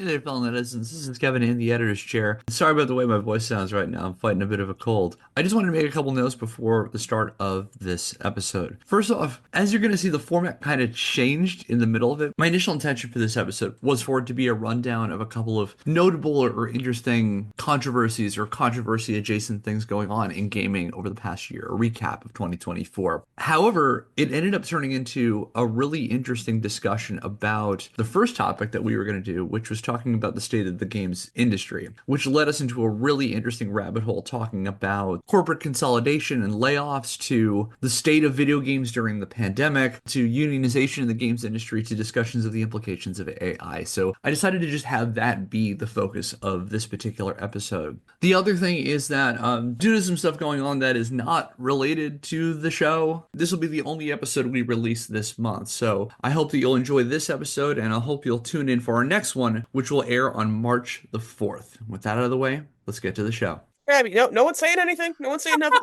Hey there, fellow netizens. This is Kevin in the editor's chair. Sorry about the way my voice sounds right now. I'm fighting a bit of a cold. I just wanted to make a couple notes before the start of this episode. First off, as you're going to see, the format kind of changed in the middle of it. My initial intention for this episode was for it to be a rundown of a couple of notable or interesting controversies or controversy adjacent things going on in gaming over the past year, a recap of 2024. However, it ended up turning into a really interesting discussion about the first topic that we were going to do, which was talking about the state of the games industry, which led us into a really interesting rabbit hole talking about corporate consolidation and layoffs to the state of video games during the pandemic to unionization in the games industry to discussions of the implications of AI. So I decided to just have that be the focus of this particular episode. The other thing is that due to some stuff going on that is not related to the show, this will be the only episode we release this month. So I hope that you'll enjoy this episode, and I hope you'll tune in for our next one, which will air on March the 4th. With that out of the way, let's get to the show. Abby, no one's saying anything. No one's saying nothing.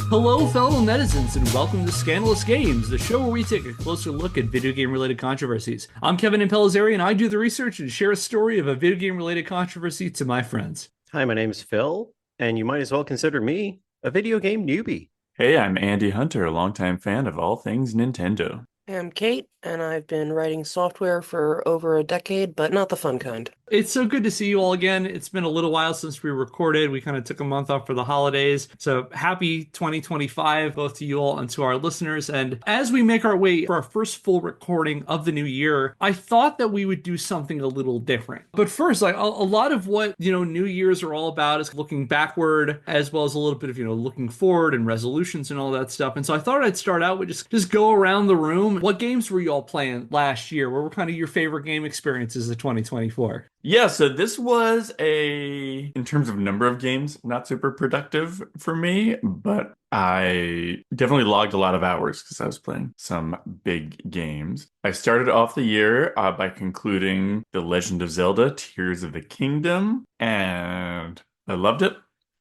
Hello, fellow netizens, and welcome to Scandalous Games, the show where we take a closer look at video game-related controversies. I'm Kevin Impellizeri, and I do the research and share a story of a video game-related controversy to my friends. Hi, my name's Phil, and you might as well consider me a video game newbie. Hey, I'm Andy Hunter, a longtime fan of all things Nintendo. I'm Kate, and I've been writing software for over a decade, but not the fun kind. It's so good to see you all again. It's been a little while since we recorded. We kind of took a month off for the holidays. So happy 2025, both to you all and to our listeners. And as we make our way for our first full recording of the new year, I thought that we would do something a little different. But first, like a lot of what, New Year's are all about is looking backward, as well as a little bit of, looking forward and resolutions and all that stuff. And so I thought I'd start out with just go around the room. What games were you all playing last year? What were kind of your favorite game experiences of 2024? Yeah, so this was in terms of number of games, not super productive for me, but I definitely logged a lot of hours because I was playing some big games. I started off the year by concluding The Legend of Zelda: Tears of the Kingdom, and I loved it.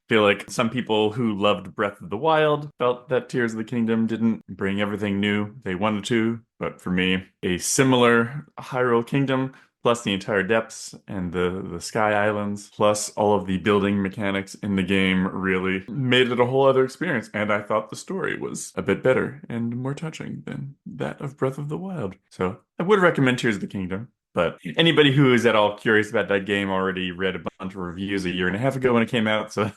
Feel like some people who loved Breath of the Wild felt that Tears of the Kingdom didn't bring everything new they wanted to, but for me, a similar Hyrule Kingdom plus the entire depths and the Sky Islands, plus all of the building mechanics in the game really made it a whole other experience. And I thought the story was a bit better and more touching than that of Breath of the Wild. So I would recommend Tears of the Kingdom. But anybody who is at all curious about that game already read a bunch of reviews a year and a half ago when it came out, so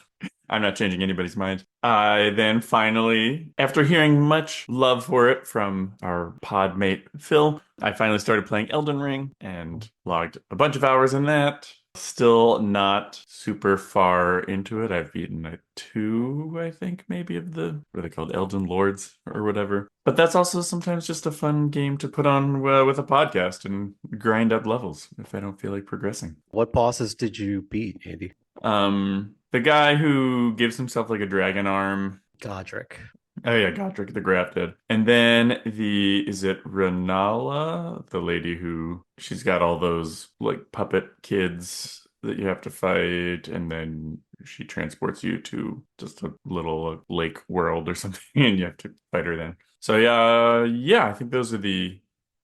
I'm not changing anybody's mind. I then finally, after hearing much love for it from our pod mate Phil, I finally started playing Elden Ring and logged a bunch of hours in that. Still not super far into it. I've beaten two, I think, maybe of what are they called? Elden Lords or whatever. But that's also sometimes just a fun game to put on with a podcast and grind up levels if I don't feel like progressing. What bosses did you beat, Andy? The guy who gives himself like a dragon arm. Godric. Oh yeah, Godric the Grafted. And then is it Renala? The lady who, she's got all those like puppet kids that you have to fight, and then she transports you to just a little lake world or something, and you have to fight her then. So yeah, I think those are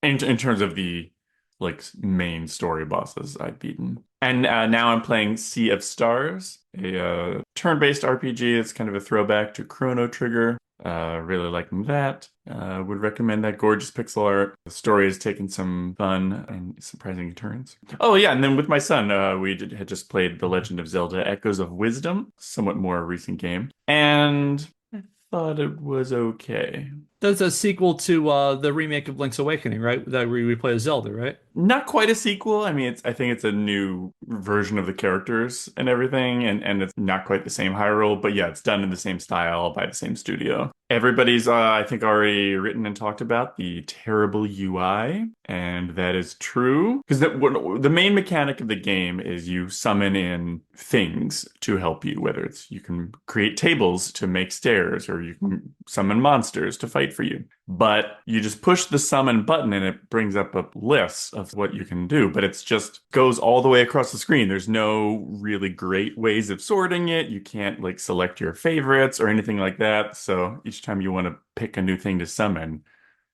in terms of the like main story bosses I've beaten. And now I'm playing Sea of Stars, a turn-based RPG. It's kind of a throwback to Chrono Trigger. Really liking that. Would recommend that gorgeous pixel art. The story has taken some fun and surprising turns. Oh yeah, and then with my son, had just played The Legend of Zelda: Echoes of Wisdom, somewhat more recent game, and I thought it was okay. That's a sequel to the remake of Link's Awakening, right? That we play as Zelda, right? Not quite a sequel. I mean, I think it's a new version of the characters and everything, and it's not quite the same Hyrule, but yeah, it's done in the same style by the same studio. Everybody's, I think, already written and talked about the terrible UI, and that is true. Because the main mechanic of the game is you summon in things to help you, whether it's you can create tables to make stairs, or you can summon monsters to fight for you. But you just push the summon button and it brings up a list of what you can do, but it's just goes all the way across the screen. There's no really great ways of sorting it. You can't like select your favorites or anything like that. So each time you want to pick a new thing to summon,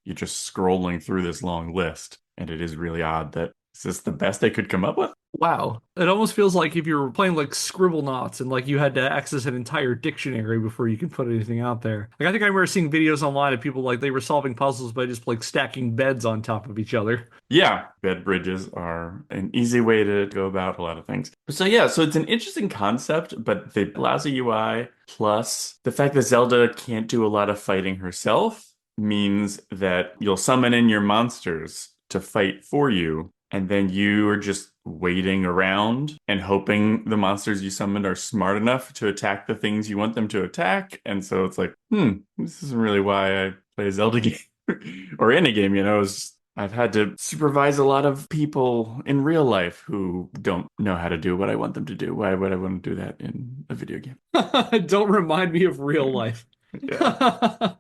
you're just scrolling through this long list. And it is really odd that is this the best they could come up with? Wow. It almost feels like if you were playing like Scribble Knots and like you had to access an entire dictionary before you can put anything out there. Like I think I remember seeing videos online of people like they were solving puzzles by just like stacking beds on top of each other. Yeah, bed bridges are an easy way to go about a lot of things. So yeah, so it's an interesting concept, but the lousy UI plus the fact that Zelda can't do a lot of fighting herself means that you'll summon in your monsters to fight for you, and then you are just waiting around and hoping the monsters you summoned are smart enough to attack the things you want them to attack. And so it's like, this isn't really why I play a Zelda game or any game, I've had to supervise a lot of people in real life who don't know how to do what I want them to do. Why would I want to do that in a video game? Don't remind me of real life. Yeah.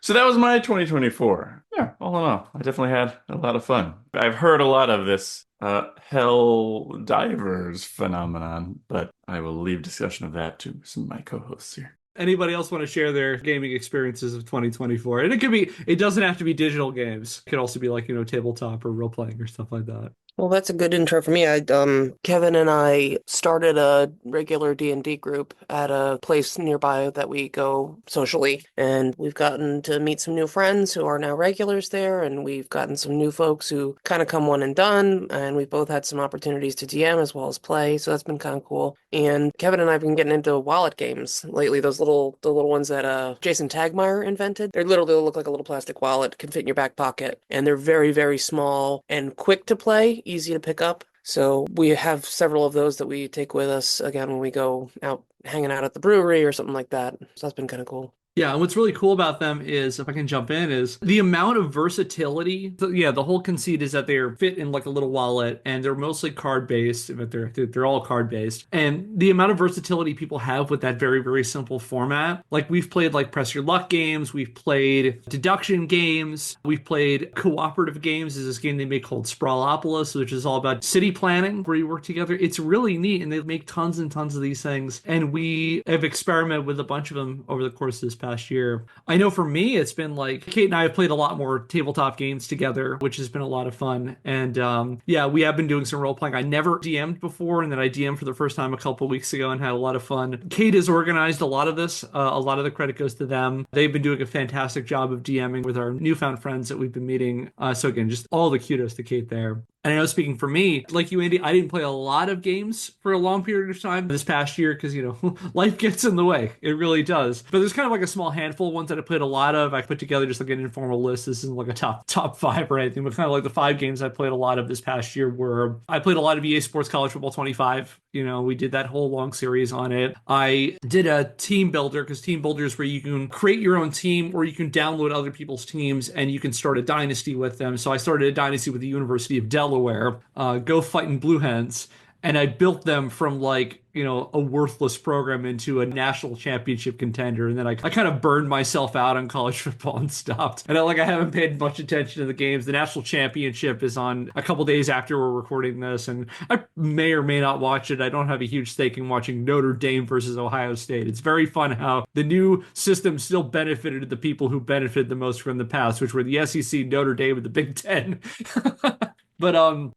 So that was my 2024. Yeah, all in all, I definitely had a lot of fun. I've heard a lot of this Hell Divers phenomenon, but I will leave discussion of that to some of my co-hosts here. Anybody else want to share their gaming experiences of 2024? And it doesn't have to be digital games. It could also be like, tabletop or role playing or stuff like that. Well, that's a good intro for me. Kevin and I started a regular D&D group at a place nearby that we go socially, and we've gotten to meet some new friends who are now regulars there, and we've gotten some new folks who kind of come one and done, and we've both had some opportunities to DM as well as play, so that's been kind of cool. And Kevin and I have been getting into wallet games lately, the little ones that Jason Tagmeyer invented. They literally look like a little plastic wallet, can fit in your back pocket, and they're very, very small and quick to play, easy to pick up. So we have several of those that we take with us again when we go out hanging out at the brewery or something like that. So that's been kind of cool. Yeah, and what's really cool about them is, if I can jump in, is the amount of versatility. Yeah, the whole conceit is that they're fit in like a little wallet, and they're mostly card-based, but they're all card-based. And the amount of versatility people have with that very, very simple format. Like we've played like Press Your Luck games, we've played deduction games, we've played cooperative games. There's this game they make called Sprawlopolis, which is all about city planning, where you work together. It's really neat, and they make tons and tons of these things. And we have experimented with a bunch of them over the course of this past year. I know for me, it's been like Kate and I have played a lot more tabletop games together, which has been a lot of fun. And yeah, we have been doing some role playing. I never DM'd before, and then I DM'd for the first time a couple weeks ago and had a lot of fun. Kate has organized a lot of this. A lot of the credit goes to them. They've been doing a fantastic job of DMing with our newfound friends that we've been meeting. So again, just all the kudos to Kate there. And I know, speaking for me, like you, Andy, I didn't play a lot of games for a long period of time this past year because, life gets in the way. It really does. But there's kind of like a small handful of ones that I played a lot of. I put together just like an informal list. This isn't like a top five or anything, but kind of like the 5 games I played a lot of this past year were, I played a lot of EA Sports College Football 25. We did that whole long series on it. I did a team builder, because team builder is where you can create your own team or you can download other people's teams and you can start a dynasty with them. So I started a dynasty with the University of Delaware, Go Fightin' Blue Hens. And I built them from like, a worthless program into a national championship contender. And then I kind of burned myself out on college football and stopped. And I haven't paid much attention to the games. The national championship is on a couple days after we're recording this. And I may or may not watch it. I don't have a huge stake in watching Notre Dame versus Ohio State. It's very fun how the new system still benefited the people who benefited the most from the past, which were the SEC, Notre Dame, and the Big Ten. But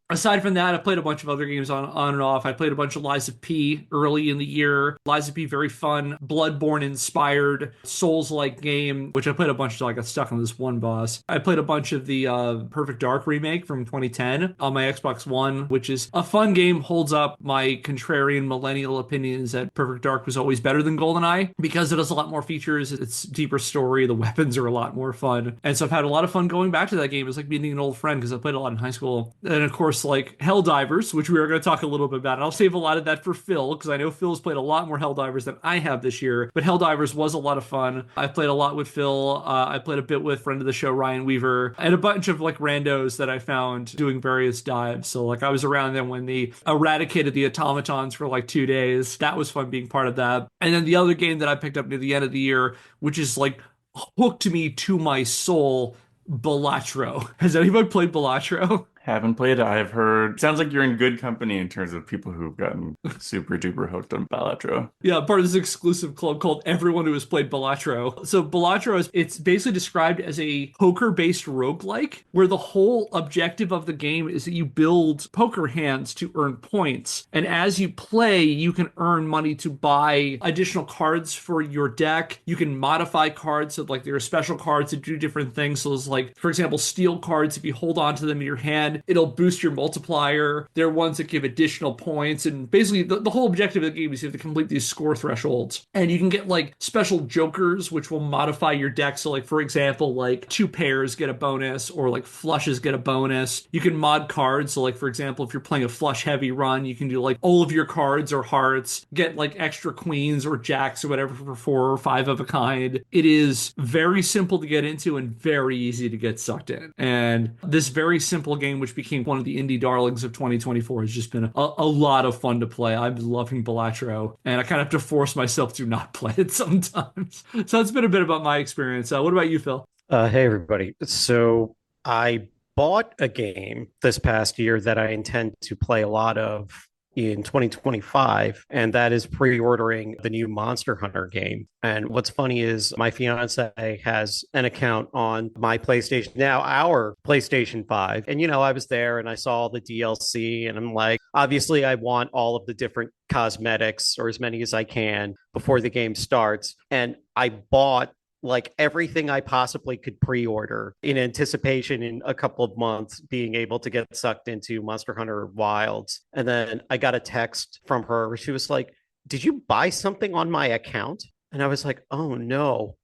aside from that, I played a bunch of other games on and off. I played a bunch of Lies of P early in the year. Lies of P, very fun, Bloodborne-inspired, Souls-like game, which I played a bunch until I got stuck on this one boss. I played a bunch of the Perfect Dark remake from 2010 on my Xbox One, which is a fun game, holds up. My contrarian millennial opinion is that Perfect Dark was always better than GoldenEye because it has a lot more features, it's deeper story, the weapons are a lot more fun. And so I've had a lot of fun going back to that game. It's like meeting an old friend because I played a lot in high school. And of course, like Helldivers, which we are going to talk a little bit about. And I'll save a lot of that for Phil, because I know Phil's played a lot more Helldivers than I have this year. But Helldivers was a lot of fun. I played a lot with Phil. I played a bit with friend of the show, Ryan Weaver, and a bunch of like randos that I found doing various dives. So like I was around them when they eradicated the automatons for like 2 days. That was fun being part of that. And then the other game that I picked up near the end of the year, which is like hooked me to my soul, Balatro. Has anybody played Balatro? Haven't played it. I've heard. Sounds like you're in good company in terms of people who've gotten super duper hooked on Balatro. Yeah, part of this exclusive club called Everyone Who Has Played Balatro. So Balatro it's basically described as a poker-based roguelike, where the whole objective of the game is that you build poker hands to earn points. And as you play, you can earn money to buy additional cards for your deck. You can modify cards, so like there are special cards that do different things. So it's like, for example, steel cards, if you hold on to them in your hand, it'll boost your multiplier. There are ones that give additional points. And basically the whole objective of the game is you have to complete these score thresholds. And you can get like special jokers, which will modify your deck. So like, for example, like 2 pairs get a bonus, or like flushes get a bonus. You can mod cards. So like, for example, if you're playing a flush heavy run, you can do like all of your cards are hearts, get like extra queens or jacks or whatever for 4 or 5 of a kind. It is very simple to get into and very easy to get sucked in. And this very simple game, which became one of the indie darlings of 2024, has just been a lot of fun to play. I'm loving Balatro, and I kind of have to force myself to not play it sometimes. So that's been a bit about my experience. What about you, Phil? Hey, everybody. So I bought a game this past year that I intend to play a lot of in 2025, and that is pre-ordering the new Monster Hunter game. And what's funny is my fiance has an account on my PlayStation, now our PlayStation 5. And, I was there and I saw all the DLC, and I'm like, obviously, I want all of the different cosmetics, or as many as I can, before the game starts. And I bought like everything I possibly could pre-order in anticipation in a couple of months being able to get sucked into Monster Hunter Wilds. And then I got a text from her. She was like, "Did you buy something on my account?" And I was like, "Oh no.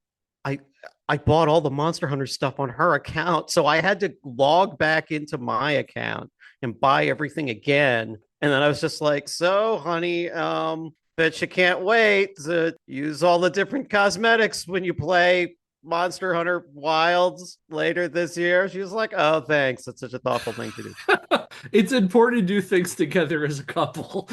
I I bought all the Monster Hunter stuff on her account." So I had to log back into my account and buy everything again. And then I was just like, "So, honey, bet you can't wait to use all the different cosmetics when you play Monster Hunter Wilds later this year." She was like, "Oh, thanks. That's such a thoughtful thing to do." It's important to do things together as a couple.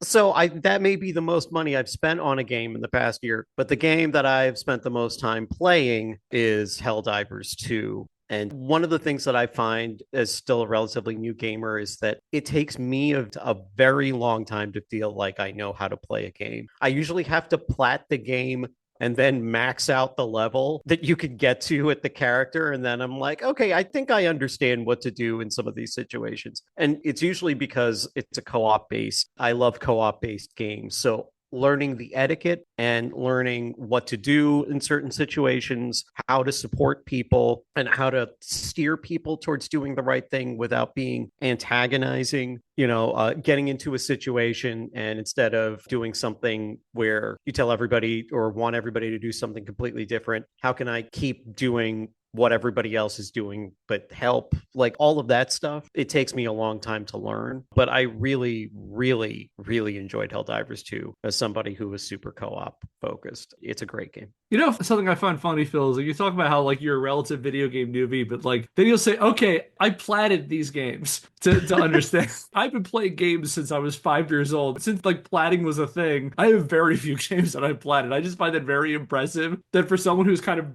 So that may be the most money I've spent on a game in the past year, but the game that I've spent the most time playing is Helldivers 2. And one of the things that I find as still a relatively new gamer is that it takes me a very long time to feel like I know how to play a game. I usually have to plat the game and then max out the level that you can get to at the character. And then I'm like, okay, I think I understand what to do in some of these situations. And it's usually because it's a co-op base. I love co-op based games. So learning the etiquette and learning what to do in certain situations, how to support people, and how to steer people towards doing the right thing without being antagonizing, getting into a situation and instead of doing something where you tell everybody or want everybody to do something completely different, how can I keep doing what everybody else is doing, but help, like all of that stuff. It takes me a long time to learn, but I really, really, really enjoyed Helldivers 2 as somebody who was super co-op focused. It's a great game. Something I find funny, Phil, is like you talk about how like you're a relative video game newbie, but like then you'll say, okay, I platted these games to understand. I've been playing games since I was 5 years old. Since like platting was a thing, I have very few games that I've platted. I just find that very impressive that for someone who's kind of,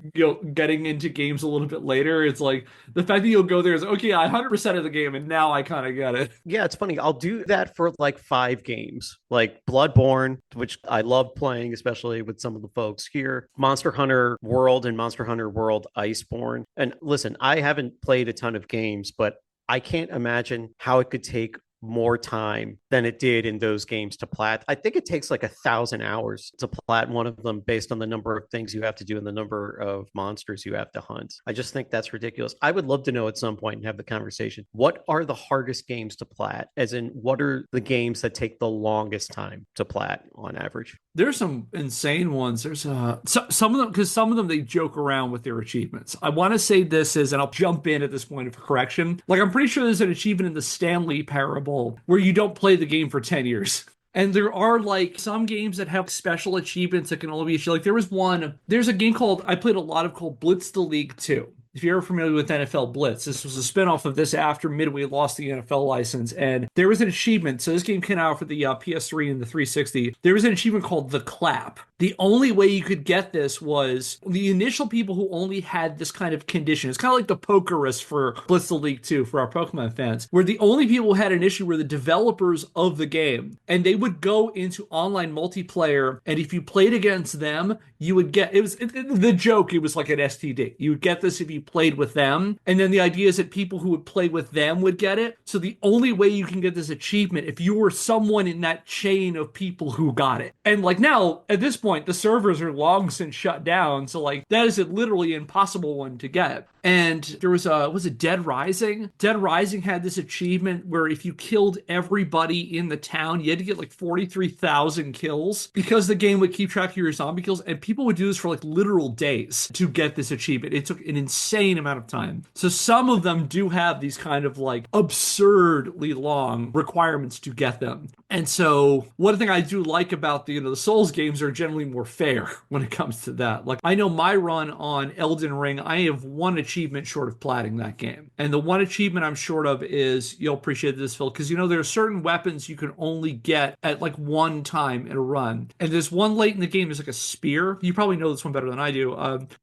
getting into games a little bit later, it's like the fact that you'll go there is, okay, I 100% of the game and now I kind of get it. Yeah, it's funny. I'll do that for like 5 games, like Bloodborne, which I love playing, especially with some of the folks here. Monster Hunter World and Monster Hunter World Iceborne. And listen, I haven't played a ton of games, but I can't imagine how it could take more time than it did in those games to plat. I think it takes like 1,000 hours to plat one of them based on the number of things you have to do and the number of monsters you have to hunt. I just think that's ridiculous. I would love to know at some point and have the conversation. What are the hardest games to plat? As in, what are the games that take the longest time to plat on average? There's some insane ones. There's some of them, because some of them they joke around with their achievements. I want to say this is, and I'll jump in at this point of correction. Like I'm pretty sure there's an achievement in the Stanley Parable where you don't play the game for 10 years. And there are like some games that have special achievements that can only be achieved. Like there's a game I played a lot of called Blitz the League 2. If you're ever familiar with NFL Blitz, this was a spinoff of this after Midway lost the NFL license. And there was an achievement. So this game came out for the PS3 and the 360. There was an achievement called The Clap The only way you could get this was the initial people who only had this kind of condition. It's kind of like the Pokerus for Blitz League 2 for our Pokemon fans, where the only people who had an issue were the developers of the game. And they would go into online multiplayer, and if you played against them, you would get the joke. It was like an STD. You would get this if you played with them, and then the idea is that people who would play with them would get it. So the only way you can get this achievement if you were someone in that chain of people who got it. And like now at this point, the servers are long since shut down, so like that is a literally impossible one to get. And there was it Dead Rising? Dead Rising had this achievement where if you killed everybody in the town, you had to get like 43,000 kills because the game would keep track of your zombie kills, and people would do this for like literal days to get this achievement. It took an insane amount of time. So some of them do have these kind of like absurdly long requirements to get them. And so one thing I do like about the Souls games are generally more fair when it comes to that. Like I know my run on Elden Ring, I have one achievement short of platting that game. And the one achievement I'm short of is, you'll appreciate this, Phil, because there are certain weapons you can only get at like one time in a run. And there's one late in the game, there's like a spear. You probably know this one better than I do.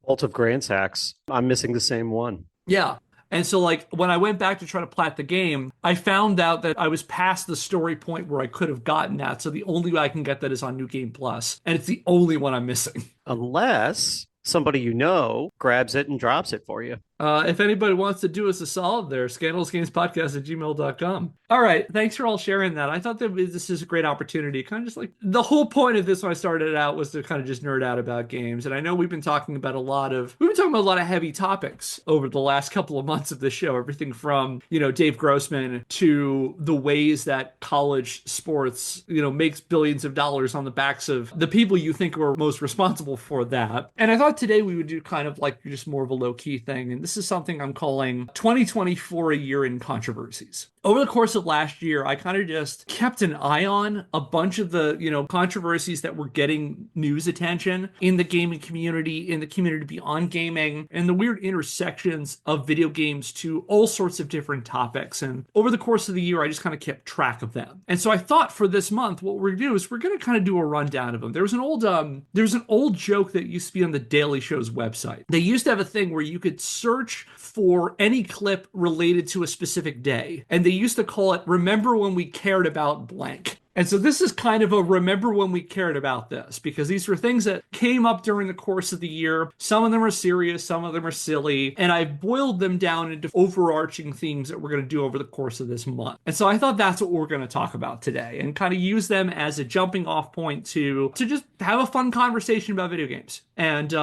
Bolt of Grandsax. I'm missing the same one. Yeah. And so like when I went back to try to plat the game, I found out that I was past the story point where I could have gotten that. So the only way I can get that is on New Game Plus. And it's the only one I'm missing. Unless somebody grabs it and drops it for you. If anybody wants to do us a solid there, scandalousgamespodcast@gmail.com. All right. Thanks for all sharing that. I thought that this is a great opportunity. Kind of just like the whole point of this when I started out was to kind of just nerd out about games. And I know we've been talking about a lot of heavy topics over the last couple of months of the show. Everything from, Dave Grossman to the ways that college sports, makes billions of dollars on the backs of the people you think are most responsible for that. And I thought today we would do kind of like just more of a low key thing. And this is something I'm calling 2024 a year in controversies. Over the course of last year, I kind of just kept an eye on a bunch of the, controversies that were getting news attention in the gaming community, in the community beyond gaming, and the weird intersections of video games to all sorts of different topics. And over the course of the year, I just kind of kept track of them. And so I thought for this month, what we're going to do is we're going to kind of do a rundown of them. There was an old joke that used to be on the Daily Show's website. They used to have a thing where you could search for any clip related to a specific day, and they used to call it "Remember When We Cared About Blank." And so this is kind of a remember when we cared about this, because these were things that came up during the course of the year. Some of them are serious, some of them are silly, and I've boiled them down into overarching themes that we're going to do over the course of this month. And so I thought that's what we're going to talk about today, and kind of use them as a jumping off point to just have a fun conversation about video games. And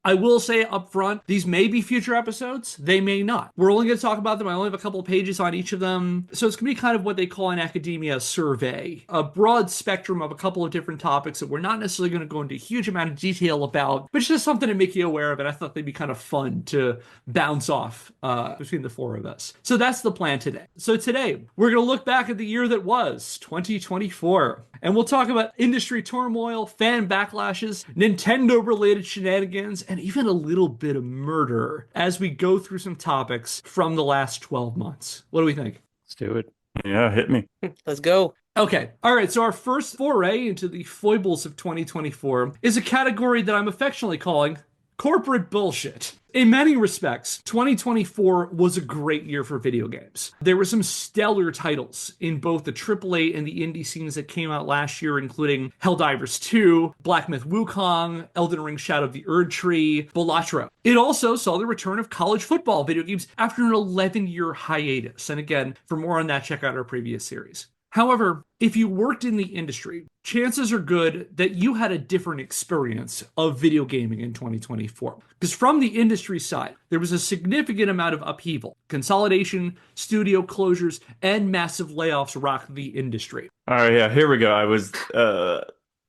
I will say up front, these may be future episodes, they may not. We're only going to talk about them. I only have a couple of pages on each of them. So it's going to be kind of what they call in academia a survey, a broad spectrum of a couple of different topics that we're not necessarily going to go into a huge amount of detail about, but it's just something to make you aware of it. I thought they'd be kind of fun to bounce off between the four of us. So that's the plan today. So today, we're going to look back at the year that was 2024. And we'll talk about industry turmoil, fan backlashes, Nintendo-related shenanigans, and even a little bit of murder as we go through some topics from the last 12 months. What do we think? Let's do it. Yeah, hit me. Let's go. Okay. All right. So our first foray into the foibles of 2024 is a category that I'm affectionately calling corporate bullshit. In many respects, 2024 was a great year for video games. There were some stellar titles in both the AAA and the indie scenes that came out last year, including Helldivers 2, Black Myth Wukong, Elden Ring Shadow of the Erd Tree, Balatro. It also saw the return of college football video games after an 11-year hiatus. And again, for more on that, check out our previous series. However, if you worked in the industry, chances are good that you had a different experience of video gaming in 2024. Because from the industry side, there was a significant amount of upheaval, consolidation, studio closures, and massive layoffs rocked the industry. All right, yeah, here we go.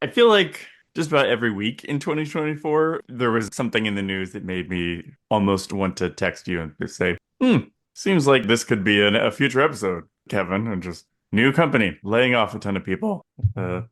I feel like just about every week in 2024, there was something in the news that made me almost want to text you and just say, seems like this could be a future episode, Kevin, and just new company, laying off a ton of people.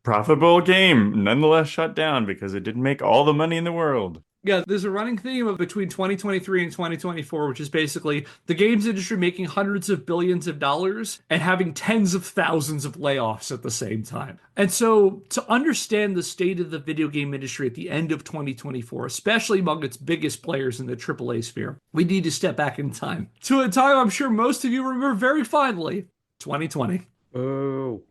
Profitable game, nonetheless shut down because it didn't make all the money in the world. Yeah, there's a running theme of between 2023 and 2024, which is basically the games industry making hundreds of billions of dollars and having tens of thousands of layoffs at the same time. And so to understand the state of the video game industry at the end of 2024, especially among its biggest players in the AAA sphere, we need to step back in time to a time I'm sure most of you remember very fondly, 2020. Oh,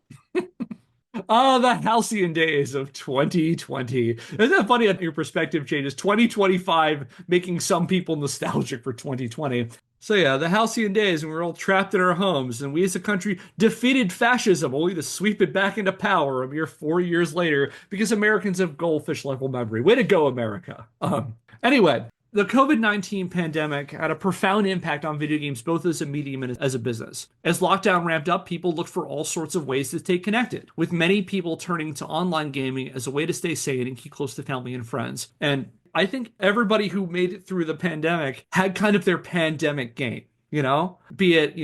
Oh, the halcyon days of 2020. Isn't that funny how your perspective changes? 2025 making some people nostalgic for 2020. So yeah, the halcyon days when we were all trapped in our homes and we as a country defeated fascism only to sweep it back into power a mere 4 years later because Americans have goldfish level memory. Way to go, America. Anyway, the COVID-19 pandemic had a profound impact on video games, both as a medium and as a business. As lockdown ramped up, people looked for all sorts of ways to stay connected, with many people turning to online gaming as a way to stay sane and keep close to family and friends. And I think everybody who made it through the pandemic had kind of their pandemic game. Be it,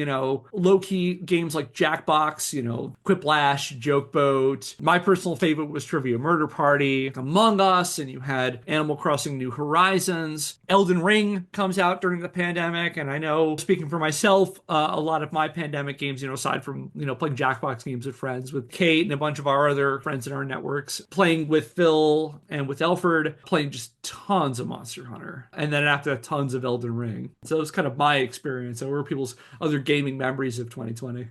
low-key games like Jackbox, Quiplash, Joke Boat. My personal favorite was Trivia Murder Party, Among Us, and you had Animal Crossing New Horizons. Elden Ring comes out during the pandemic, and I know, speaking for myself, a lot of my pandemic games, aside from, playing Jackbox games with friends, with Kate and a bunch of our other friends in our networks, playing with Phil and with Elford, playing just tons of Monster Hunter, and then after that, tons of Elden Ring. So it was kind of my experience. So what were people's other gaming memories of 2020?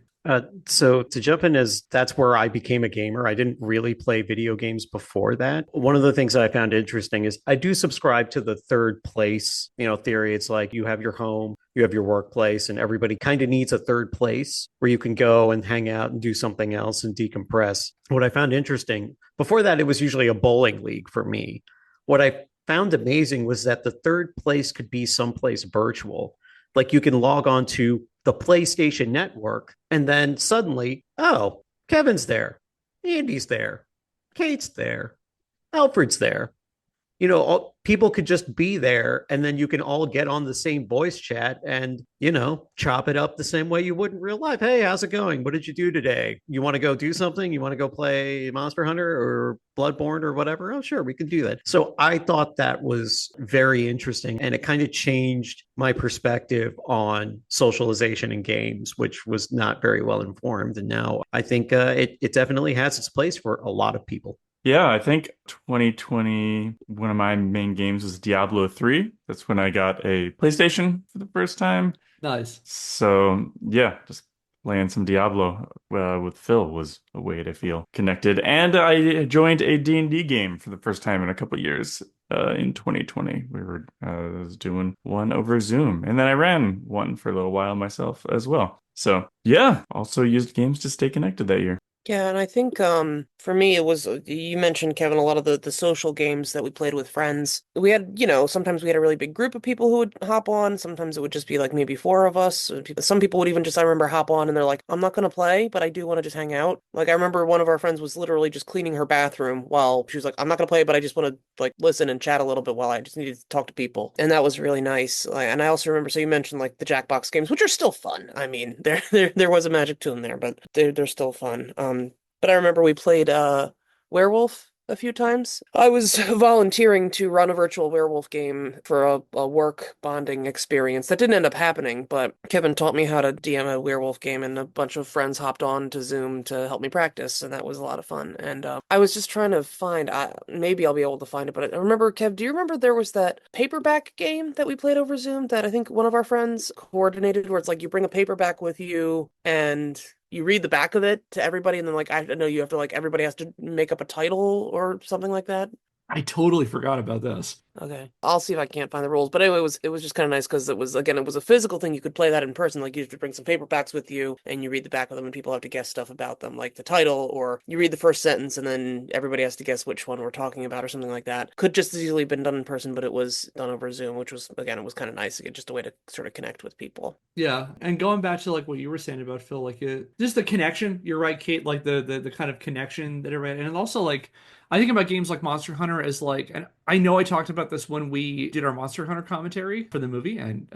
So to jump in, as that's where I became a gamer. I didn't really play video games before that. One of the things that I found interesting is I do subscribe to the third place, theory. It's like you have your home, you have your workplace, and everybody kind of needs a third place where you can go and hang out and do something else and decompress. What I found interesting, before that, it was usually a bowling league for me. What I found amazing was that the third place could be someplace virtual. Like you can log on to the PlayStation Network, and then suddenly, oh, Kevin's there, Andy's there, Kate's there, Alfred's there. People could just be there, and then you can all get on the same voice chat and, chop it up the same way you would in real life. Hey, how's it going? What did you do today? You want to go do something? You want to go play Monster Hunter or Bloodborne or whatever? Oh, sure, we can do that. So I thought that was very interesting, and it kind of changed my perspective on socialization in games, which was not very well informed. And now I think it definitely has its place for a lot of people. Yeah, I think 2020, one of my main games was Diablo 3. That's when I got a PlayStation for the first time. Nice. So, yeah, just playing some Diablo with Phil was a way to feel connected. And I joined a D&D game for the first time in a couple of years in 2020. We were was doing one over Zoom, and then I ran one for a little while myself as well. So, yeah, also used games to stay connected that year. Yeah, and I think for me it was you mentioned, Kevin, a lot of the social games that we played with friends. We had, sometimes we had a really big group of people who would hop on. Sometimes it would just be like maybe four of us. Some people would even just, I remember, hop on and they're like, I'm not gonna play, but I do want to just hang out. Like I remember one of our friends was literally just cleaning her bathroom while she was like, I'm not gonna play, but I just want to like listen and chat a little bit while I just needed to talk to people. And that was really nice. And I also remember, so you mentioned like the Jackbox games, which are still fun. I mean, there was a magic to them there, but they're still fun. But I remember we played Werewolf a few times. I was volunteering to run a virtual werewolf game for a work bonding experience. That didn't end up happening, but Kevin taught me how to DM a werewolf game, and a bunch of friends hopped on to Zoom to help me practice, and that was a lot of fun. And I was just trying to find, maybe I'll be able to find it, but I remember, Kev, do you remember there was that paperback game that we played over Zoom that I think one of our friends coordinated, where it's like you bring a paperback with you and you read the back of it to everybody, and then like I know you have to like everybody has to make up a title or something like that. I totally forgot about this. Okay. I'll see if I can't find the rules. But anyway, it was just kind of nice because it was a physical thing. You could play that in person. Like you have to bring some paperbacks with you and you read the back of them and people have to guess stuff about them, like the title, or you read the first sentence and then everybody has to guess which one we're talking about or something like that. Could just as easily been done in person, but it was done over Zoom, which was, again, it was kind of nice to get just a way to sort of connect with people. Yeah. And going back to like what you were saying about Phil, like just the connection, you're right, Kate, like the kind of connection that it ran. And also like, I think about games like Monster Hunter as like, and I know I talked about this when we did our Monster Hunter commentary for the movie, and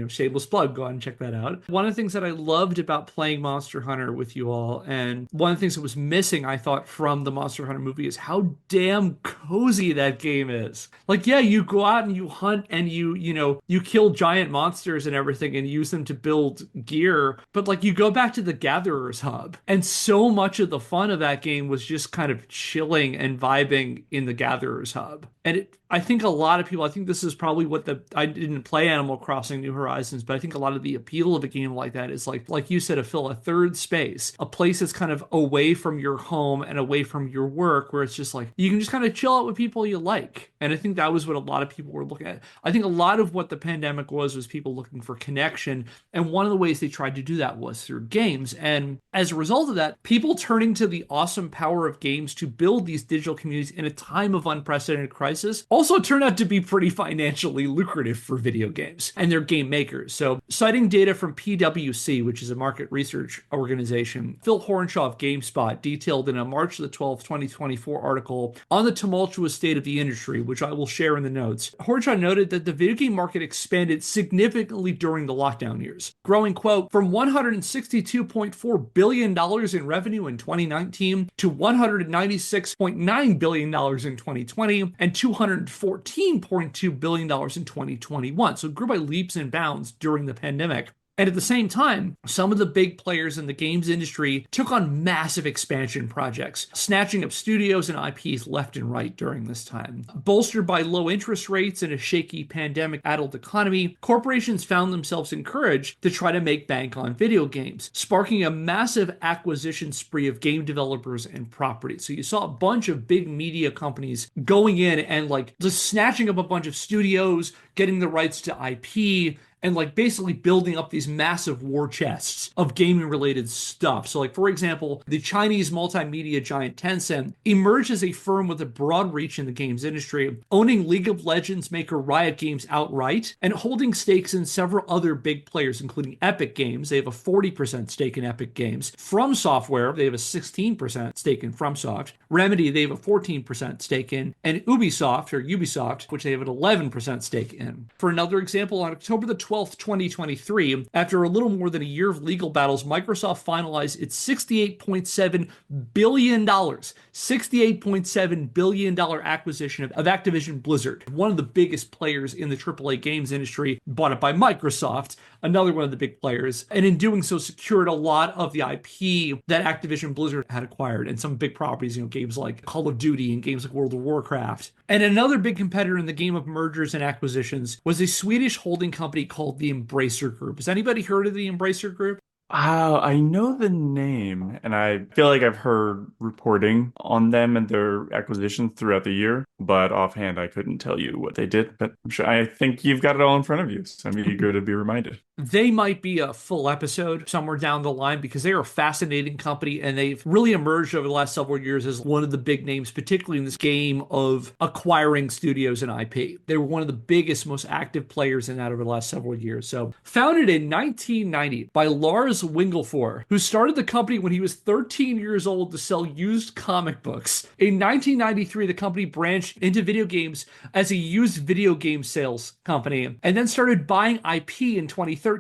shameless plug, go out and check that out. One of the things that I loved about playing Monster Hunter with you all, and one of the things that was missing, I thought, from the Monster Hunter movie is how damn cozy that game is. Like, yeah, you go out and you hunt and you kill giant monsters and everything and use them to build gear, but like you go back to the Gatherer's Hub, and so much of the fun of that game was just kind of chilling and vibing in the Gatherer's Hub. And I think a lot of people, I think this is probably I didn't play Animal Crossing New Horizons, but I think a lot of the appeal of a game like that is like you said, Phil, a third space, a place that's kind of away from your home and away from your work, where it's just like, you can just kind of chill out with people you like. And I think that was what a lot of people were looking at. I think a lot of what the pandemic was people looking for connection. And one of the ways they tried to do that was through games. And as a result of that, people turning to the awesome power of games to build these digital communities in a time of unprecedented crisis also turned out to be pretty financially lucrative for video games and their game makers. So, citing data from PwC, which is a market research organization, Phil Hornshaw of GameSpot detailed in a March the 12th, 2024 article on the tumultuous state of the industry, which I will share in the notes. Hornshaw noted that the video game market expanded significantly during the lockdown years, growing, quote, from $162.4 billion in revenue in 2019 to $196.9 billion in 2020 and $214.2 billion in 2021. So it grew by leaps and bounds during the pandemic. And at the same time, some of the big players in the games industry took on massive expansion projects, snatching up studios and IPs left and right during this time. Bolstered by low interest rates and a shaky pandemic-addled economy, corporations found themselves encouraged to try to make bank on video games, sparking a massive acquisition spree of game developers and properties. So you saw a bunch of big media companies going in and like just snatching up a bunch of studios, getting the rights to IP, and like basically building up these massive war chests of gaming related stuff. So like, for example, the Chinese multimedia giant Tencent emerged as a firm with a broad reach in the games industry, owning League of Legends maker Riot Games outright and holding stakes in several other big players, including Epic Games. They have a 40% stake in Epic Games. From Software, they have a 16% stake in FromSoft. Remedy, they have a 14% stake in. And Ubisoft, which they have an 11% stake in. For another example, on October the 12th, 2023, after a little more than a year of legal battles, Microsoft finalized its $68.7 billion, $68.7 billion acquisition of Activision Blizzard, one of the biggest players in the AAA games industry, bought it by Microsoft, another one of the big players, and in doing so secured a lot of the IP that Activision Blizzard had acquired and some big properties, games like Call of Duty and games like World of Warcraft. And another big competitor in the game of mergers and acquisitions was a Swedish holding company called the Embracer Group. Has anybody heard of the Embracer Group? I know the name, and I feel like I've heard reporting on them and their acquisitions throughout the year, but offhand, I couldn't tell you what they did. But I think you've got it all in front of you, so I'm eager to be reminded. They might be a full episode somewhere down the line because they are a fascinating company and they've really emerged over the last several years as one of the big names, particularly in this game of acquiring studios and IP. They were one of the biggest, most active players in that over the last several years. So, founded in 1990 by Lars Wingelfor, who started the company when he was 13 years old to sell used comic books. In 1993, the company branched into video games as a used video game sales company and then started buying IP in 2013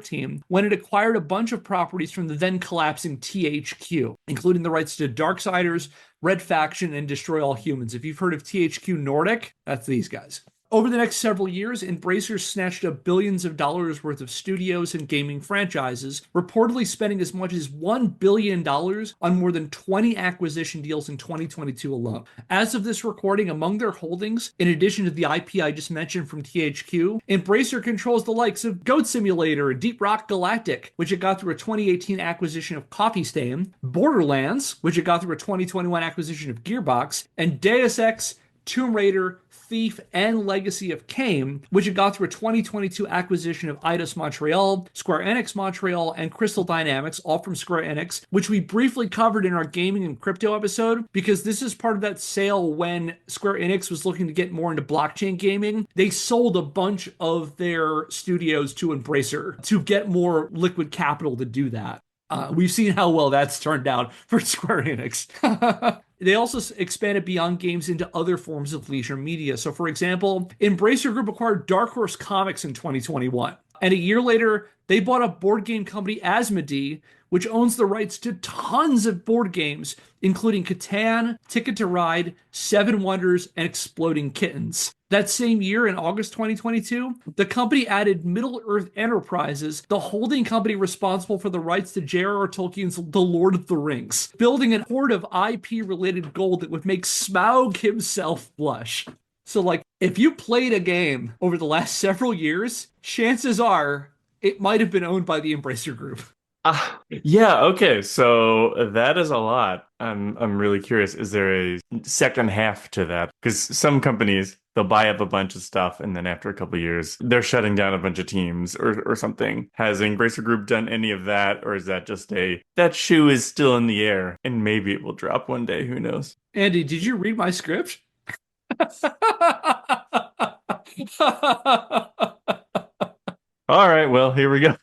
when it acquired a bunch of properties from the then collapsing THQ, including the rights to Darksiders, Red Faction, and Destroy All Humans. If you've heard of THQ Nordic, that's these guys. Over the next several years, Embracer snatched up billions of dollars worth of studios and gaming franchises, reportedly spending as much as $1 billion on more than 20 acquisition deals in 2022 alone. As of this recording, among their holdings, in addition to the IP I just mentioned from THQ, Embracer controls the likes of Goat Simulator and Deep Rock Galactic, which it got through a 2018 acquisition of Coffee Stain, Borderlands, which it got through a 2021 acquisition of Gearbox, and Deus Ex, Tomb Raider, Thief, and Legacy of Kain, which it got through a 2022 acquisition of Eidos Montreal, Square Enix Montreal, and Crystal Dynamics, all from Square Enix, which we briefly covered in our gaming and crypto episode, because this is part of that sale when Square Enix was looking to get more into blockchain gaming. They sold a bunch of their studios to Embracer to get more liquid capital to do that. We've seen how well that's turned out for Square Enix. They also expanded beyond games into other forms of leisure media. So, for example, Embracer Group acquired Dark Horse Comics in 2021. And a year later, they bought a board game company, Asmodee, which owns the rights to tons of board games, including Catan, Ticket to Ride, Seven Wonders, and Exploding Kittens. That same year, in August 2022, the company added Middle-earth Enterprises, the holding company responsible for the rights to J.R.R. Tolkien's The Lord of the Rings, building an hoard of IP-related gold that would make Smaug himself blush. So, like, if you played a game over the last several years, chances are it might have been owned by the Embracer Group. Yeah, okay. So that is a lot. I'm really curious. Is there a second half to that? Because some companies, they'll buy up a bunch of stuff and then after a couple of years, they're shutting down a bunch of teams or something. Has Embracer Group done any of that? Or is that just that shoe is still in the air and maybe it will drop one day? Who knows? Andy, did you read my script? All right, well, here we go.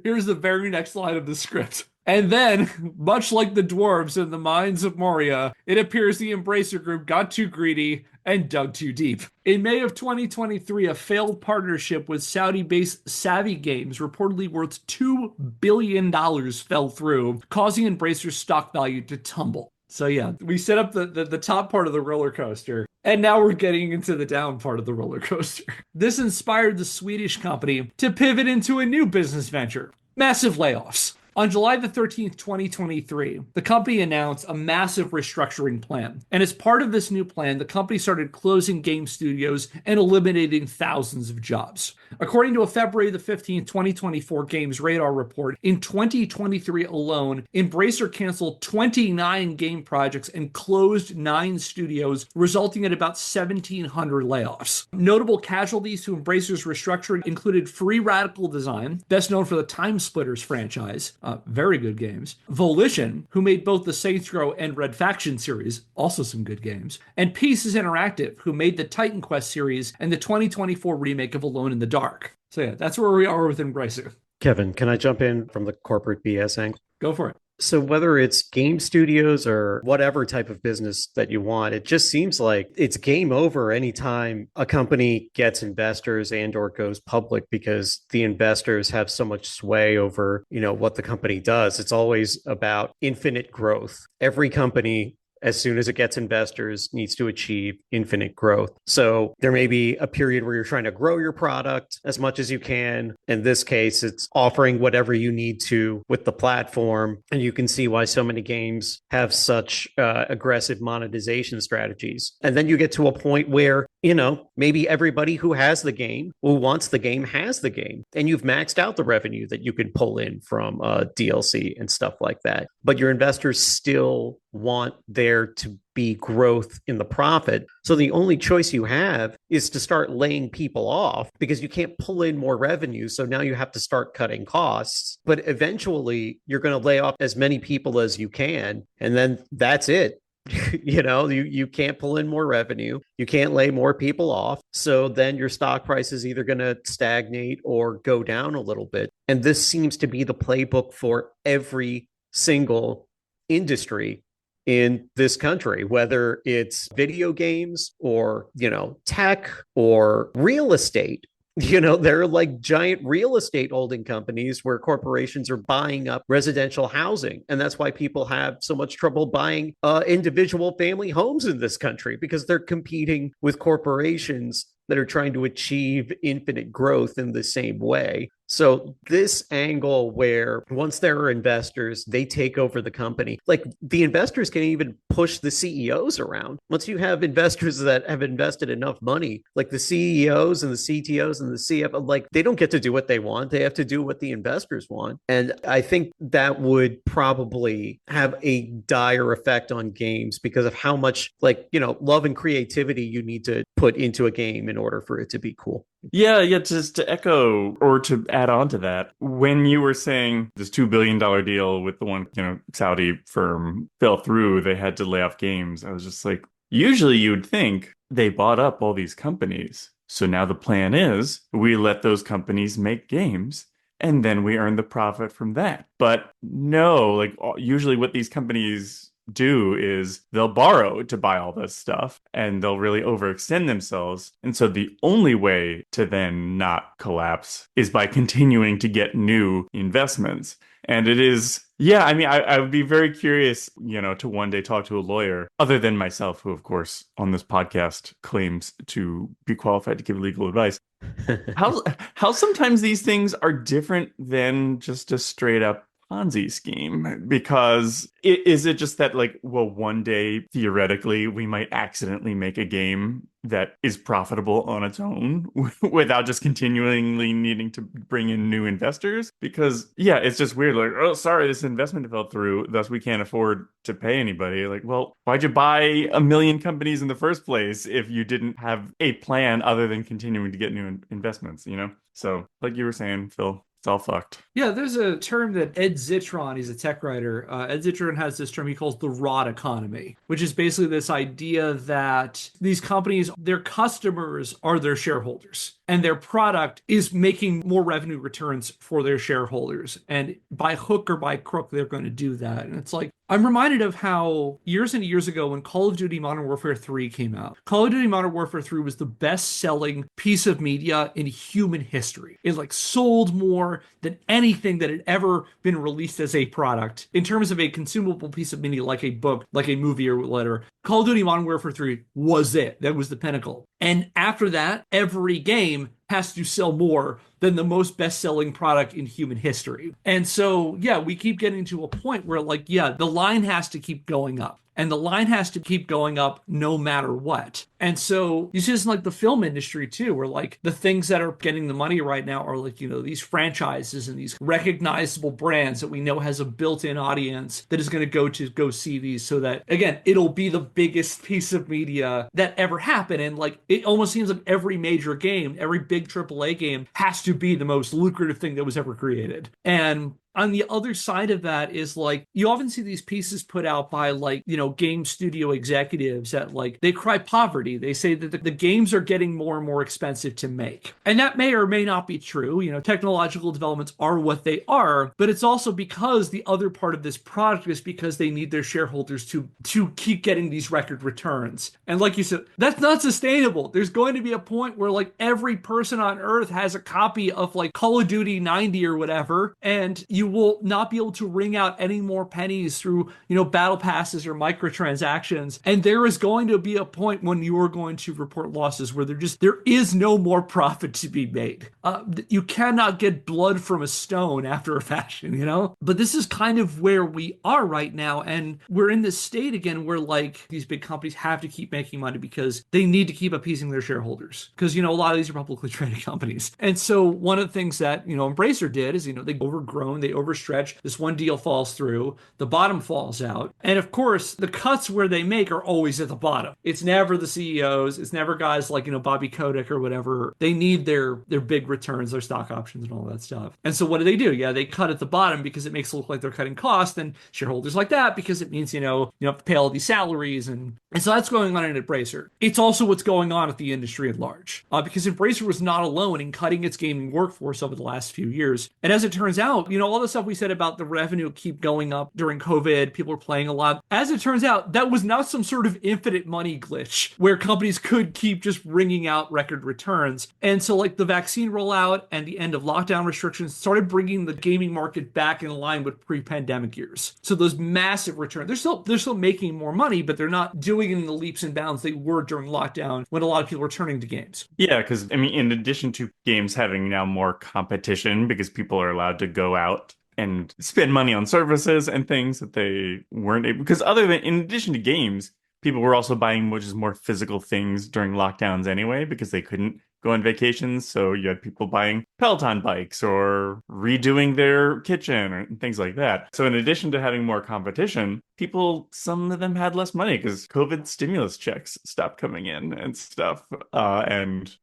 Here's the very next line of the script. And then, much like the dwarves in the mines of Moria, it appears the Embracer Group got too greedy and dug too deep. In May of 2023, a failed partnership with Saudi-based Savvy Games, reportedly worth $2 billion, fell through, causing Embracer's stock value to tumble. So yeah, we set up the top part of the roller coaster, and now we're getting into the down part of the roller coaster. This inspired the Swedish company to pivot into a new business venture: massive layoffs. On July the 13th, 2023, the company announced a massive restructuring plan. And as part of this new plan, the company started closing game studios and eliminating thousands of jobs. According to a February the 15th, 2024 Games Radar report, in 2023 alone, Embracer canceled 29 game projects and closed 9 studios, resulting in about 1,700 layoffs. Notable casualties to Embracer's restructuring included Free Radical Design, best known for the Time Splitters franchise, very good games. Volition, who made both the Saints Row and Red Faction series, also some good games. And Pieces Interactive, who made the Titan Quest series and the 2024 remake of Alone in the Dark. So yeah, that's where we are with Embracer. Kevin, can I jump in from the corporate BS angle? Go for it. So whether it's game studios or whatever type of business that you want, it just seems like it's game over anytime a company gets investors and or goes public, because the investors have so much sway over, what the company does. It's always about infinite growth. Every company, as soon as it gets investors, needs to achieve infinite growth. So there may be a period where you're trying to grow your product as much as you can. In this case, it's offering whatever you need to with the platform. And you can see why so many games have such aggressive monetization strategies. And then you get to a point where, maybe everybody who has the game, who wants the game, has the game. And you've maxed out the revenue that you can pull in from DLC and stuff like that. But your investors still want there to be growth in the profit. So the only choice you have is to start laying people off, because you can't pull in more revenue. So now you have to start cutting costs. But eventually you're going to lay off as many people as you can. And then that's it. You can't pull in more revenue. You can't lay more people off. So then your stock price is either going to stagnate or go down a little bit. And this seems to be the playbook for every single industry in this country, whether it's video games or, tech or real estate. They're like giant real estate holding companies where corporations are buying up residential housing. And that's why people have so much trouble buying individual family homes in this country, because they're competing with corporations that are trying to achieve infinite growth in the same way. So this angle where once there are investors, they take over the company, like the investors can even push the CEOs around. Once you have investors that have invested enough money, like the CEOs and the CTOs and the CFO, like they don't get to do what they want. They have to do what the investors want. And I think that would probably have a dire effect on games because of how much love and creativity you need to put into a game in order for it to be cool. Yeah, just to echo or to add on to that, when you were saying this $2 billion deal with the one, Saudi firm fell through, they had to lay off games. I was just like, usually you would think they bought up all these companies. So now the plan is we let those companies make games and then we earn the profit from that. But no, usually what these companies do is they'll borrow to buy all this stuff and they'll really overextend themselves. And so the only way to then not collapse is by continuing to get new investments. And it is, yeah, I mean, I would be very curious, to one day talk to a lawyer, other than myself, who, of course, on this podcast claims to be qualified to give legal advice. How sometimes these things are different than just a straight up Ponzi scheme, because is it just that, like, well, one day theoretically we might accidentally make a game that is profitable on its own without just continually needing to bring in new investors? Because yeah, it's just weird, like, oh, sorry, this investment fell through, thus we can't afford to pay anybody. Like, well, why'd you buy a million companies in the first place if you didn't have a plan other than continuing to get new investments, So like you were saying, Phil, it's all fucked. Yeah, there's a term that Ed Zitron, he's a tech writer. Ed Zitron has this term he calls the rot economy, which is basically this idea that these companies, their customers are their shareholders, and their product is making more revenue returns for their shareholders. And by hook or by crook, they're going to do that. And it's like, I'm reminded of how years and years ago when Call of Duty Modern Warfare 3 came out, Call of Duty Modern Warfare 3 was the best-selling piece of media in human history. It like sold more than anything that had ever been released as a product in terms of a consumable piece of media, like a book, like a movie or whatever. Call of Duty Modern Warfare 3 was it. That was the pinnacle. And after that, every game has to sell more than the most best-selling product in human history. And so, yeah, we keep getting to a point where, like, yeah, the line has to keep going up. And the line has to keep going up no matter what. And so you see this in like the film industry too, where like the things that are getting the money right now are like, these franchises and these recognizable brands that we know has a built-in audience that is going to go see these, so that, again, it'll be the biggest piece of media that ever happened. And like, it almost seems like every major game, every big AAA game has to be the most lucrative thing that was ever created. And on the other side of that is like, you often see these pieces put out by like, game studio executives that like, they cry poverty. They say that the games are getting more and more expensive to make. And that may or may not be true. Technological developments are what they are, but it's also because the other part of this product is because they need their shareholders to keep getting these record returns. And like you said, that's not sustainable. There's going to be a point where like every person on earth has a copy of like Call of Duty 90 or whatever, and you will not be able to wring out any more pennies through, battle passes or microtransactions. And there is going to be a point when you are going to report losses where there is no more profit to be made. You cannot get blood from a stone after a fashion, But this is kind of where we are right now. And we're in this state again where like these big companies have to keep making money because they need to keep appeasing their shareholders. Because, a lot of these are publicly traded companies. And so one of the things that, Embracer did is, they overgrown, they overstretched. This one deal falls through, the bottom falls out. And of course, the cuts where they make are always at the bottom. It's never the CEOs. It's never guys like, Bobby Kotick or whatever. They need their big returns, their stock options and all that stuff. And so what do? Yeah, they cut at the bottom because it makes it look like they're cutting costs, and shareholders like that because it means, you have to pay all these salaries. And so that's going on in Embracer. It's also what's going on at the industry at large. Because Embracer was not alone in cutting its gaming workforce over the last few years. And as it turns out, all the stuff we said about the revenue keep going up during COVID, people were playing a lot. As it turns out, that was not some sort of infinite money glitch where companies could keep just wringing out record returns. And so like the vaccine rollout and the end of lockdown restrictions started bringing the gaming market back in line with pre-pandemic years. So those massive returns, they're still making more money, but they're not doing it in the leaps and bounds they were during lockdown when a lot of people were turning to games. Yeah, because I mean, in addition to games having now more competition because people are allowed to go out and spend money on services and things that they weren't able, because in addition to games, people were also buying just more physical things during lockdowns anyway, because they couldn't go on vacations. So you had people buying Peloton bikes or redoing their kitchen or things like that. So in addition to having more competition, some of them had less money because COVID stimulus checks stopped coming in and stuff. Most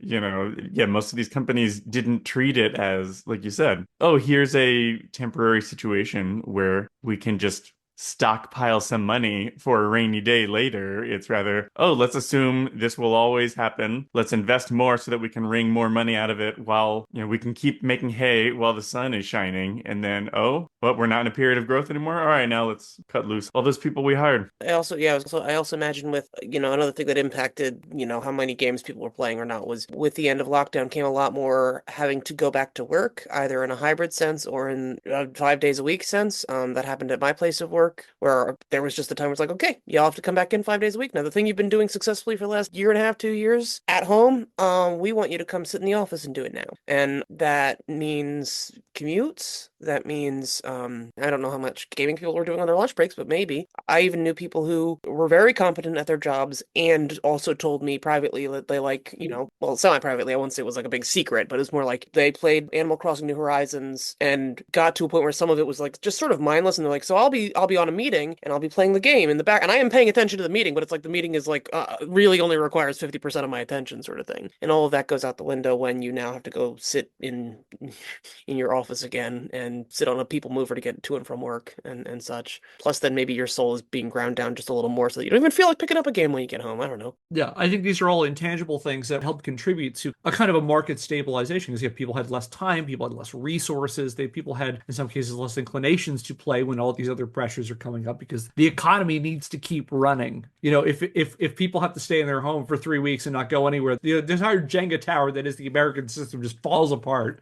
of these companies didn't treat it as, like you said, oh, here's a temporary situation where we can just stockpile some money for a rainy day later. It's rather, oh, let's assume this will always happen. Let's invest more so that we can wring more money out of it while, we can keep making hay while the sun is shining. And then, oh, but we're not in a period of growth anymore. All right, now let's cut loose all those people we hired. I also imagine with, another thing that impacted, how many games people were playing or not was with the end of lockdown came a lot more having to go back to work, either in a hybrid sense or in a 5 days a week sense. That happened at my place of work, where there was just the time where it's like, okay, y'all have to come back in 5 days a week. Now, the thing you've been doing successfully for the last year and a half, 2 years at home, we want you to come sit in the office and do it now. And that means commutes. That means, I don't know how much gaming people were doing on their lunch breaks, but maybe. I even knew people who were very competent at their jobs and also told me privately that they well, semi-privately, I won't say it was like a big secret, but it was more like they played Animal Crossing New Horizons and got to a point where some of it was like just sort of mindless, and they're like, so I'll be on a meeting and I'll be playing the game in the back, and I am paying attention to the meeting, but it's like the meeting is like really only requires 50% of my attention, sort of thing. And all of that goes out the window when you now have to go sit in your office again and sit on a people mover to get to and from work and such. Plus, then maybe your soul is being ground down just a little more so that you don't even feel like picking up a game when you get home. I don't know. Yeah, I think these are all intangible things that help contribute to a kind of a market stabilization, because people had less time, people had less resources, people had, in some cases, less inclinations to play when all these other pressures are coming up, because the economy needs to keep running. If people have to stay in their home for 3 weeks and not go anywhere, the entire Jenga tower that is the American system just falls apart.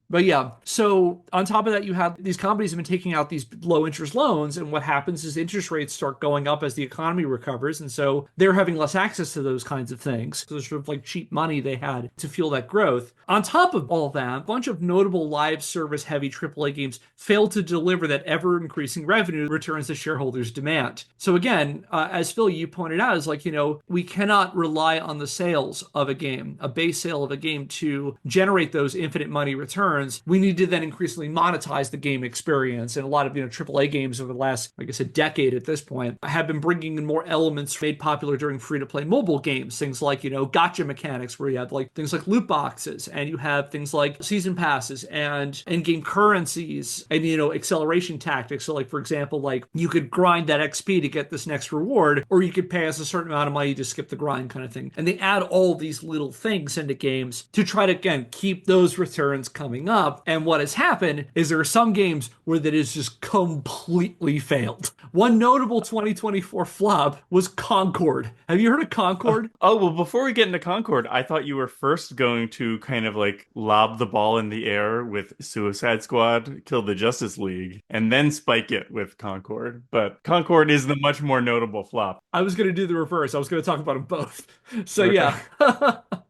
But yeah, so on top of that, you have these companies have been taking out these low interest loans, and what happens is interest rates start going up as the economy recovers, and so they're having less access to those kinds of things. So there's sort of like cheap money they had to fuel that growth. On top of all that, a bunch of notable live service heavy AAA games failed to deliver that ever increasing revenue returns the shareholders demand. So again, as Phil, you pointed out, is like, we cannot rely on the sales of a game, a base sale of a game, to generate those infinite money returns. We need to then increasingly monetize the game experience. And a lot of, AAA games over the last, I guess, a decade at this point have been bringing in more elements made popular during free-to-play mobile games. Things like, gotcha mechanics, where you have like things like loot boxes, and you have things like season passes and in-game currencies and, acceleration tactics. So like, for example, like you could grind that XP to get this next reward, or you could pay us a certain amount of money to skip the grind kind of thing. And they add all these little things into games to try to, again, keep those returns coming up. And what has happened is there are some games where that is just completely failed. One notable 2024 flop was Concord. Have you heard of Concord? Well, before we get into Concord, I thought you were first going to kind of like lob the ball in the air with Suicide Squad, Kill the Justice League, and then spike it with Concord. But Concord is the much more notable flop. I was going to do the reverse. I was going to talk about them both. So Okay. yeah.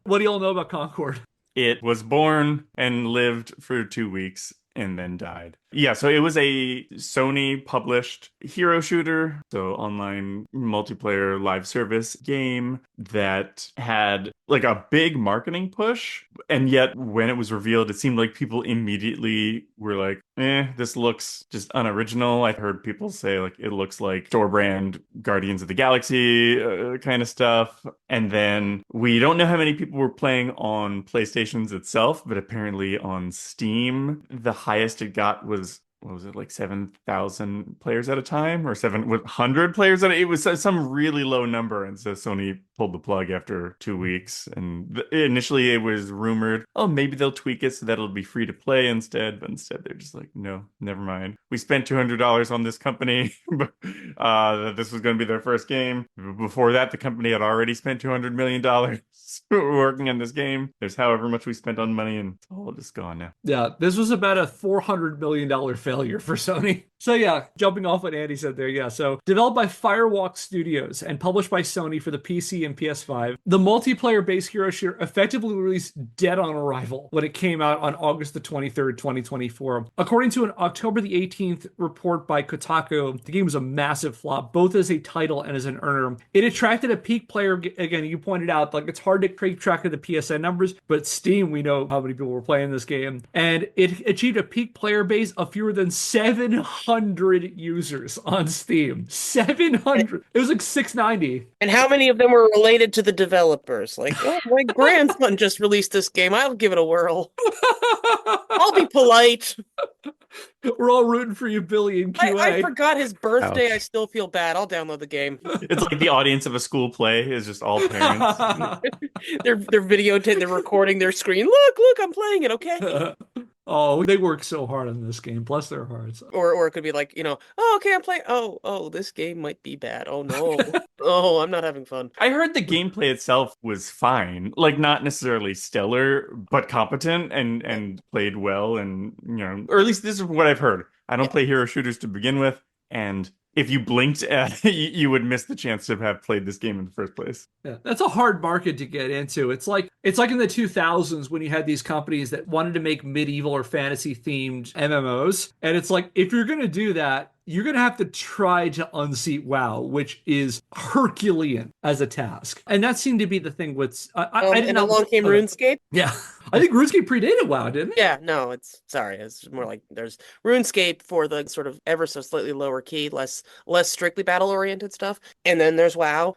What do y'all know about Concord? It was born and lived for 2 weeks and then died. Yeah, so it was a Sony published hero shooter, so online multiplayer live service game that had like a big marketing push. And yet when it was revealed, it seemed like people immediately were like, this looks just unoriginal. I've heard people say like it looks like store brand Guardians of the Galaxy kind of stuff. And then we don't know how many people were playing on PlayStations itself, but apparently on Steam, the highest it got was, what was it, like 7,000 players at a time, or 700 players at a, it was some really low number. And so Sony pulled the plug after 2 weeks. And initially it was rumored, oh, maybe they'll tweak it so that it'll be free to play instead. But instead they're just like, no, never mind. We spent $200 on this company that this was going to be their first game. Before that, the company had already spent $200 million working on this game. There's however much we spent on money, and it's all just gone now. Yeah, this was about a $400 million failure for Sony. So yeah, jumping off what Andy said there, yeah. So developed by Firewalk Studios and published by Sony for the PC and PS5, the multiplayer-based hero shooter effectively released dead on arrival when it came out on August the 23rd, 2024. According to an October the 18th report by Kotaku, the game was a massive flop, both as a title and as an earner. It attracted a peak player, again, you pointed out, like it's hard to keep track of the PSN numbers, but Steam, we know how many people were playing this game. And it achieved a peak player base of fewer than 700 users on Steam. 700. It was like 690. And how many of them were related to the developers? Like, oh, my grandson just released this game. I'll give it a whirl. I'll be polite. We're all rooting for you, Billy and I QA. forgot his birthday. I Ouch. still feel bad. I'll download the game. It's like the audience of a school play is just all parents. They're videotaping, they're recording their screen. Look, I'm playing it, okay? Oh, they work so hard on this game. Bless their hearts. Or it could be like, oh, okay, I'm playing. Oh, this game might be bad. Oh no. Oh, I'm not having fun. I heard the gameplay itself was fine, like not necessarily stellar, but competent and played well, and or at least this is what I've heard. I don't Yeah. play hero shooters to begin with, and if you blinked, you would miss the chance to have played this game in the first place. Yeah, that's a hard market to get into. It's like in the 2000s when you had these companies that wanted to make medieval or fantasy themed MMOs, and it's like if you're going to do that, you're going to have to try to unseat WoW, which is Herculean as a task. And that seemed to be the thing with I did And not along came okay. RuneScape. Yeah. I think RuneScape predated WoW, didn't it? Yeah, no, it's more like there's RuneScape for the sort of ever so slightly lower key, less strictly battle oriented stuff. And then there's WoW,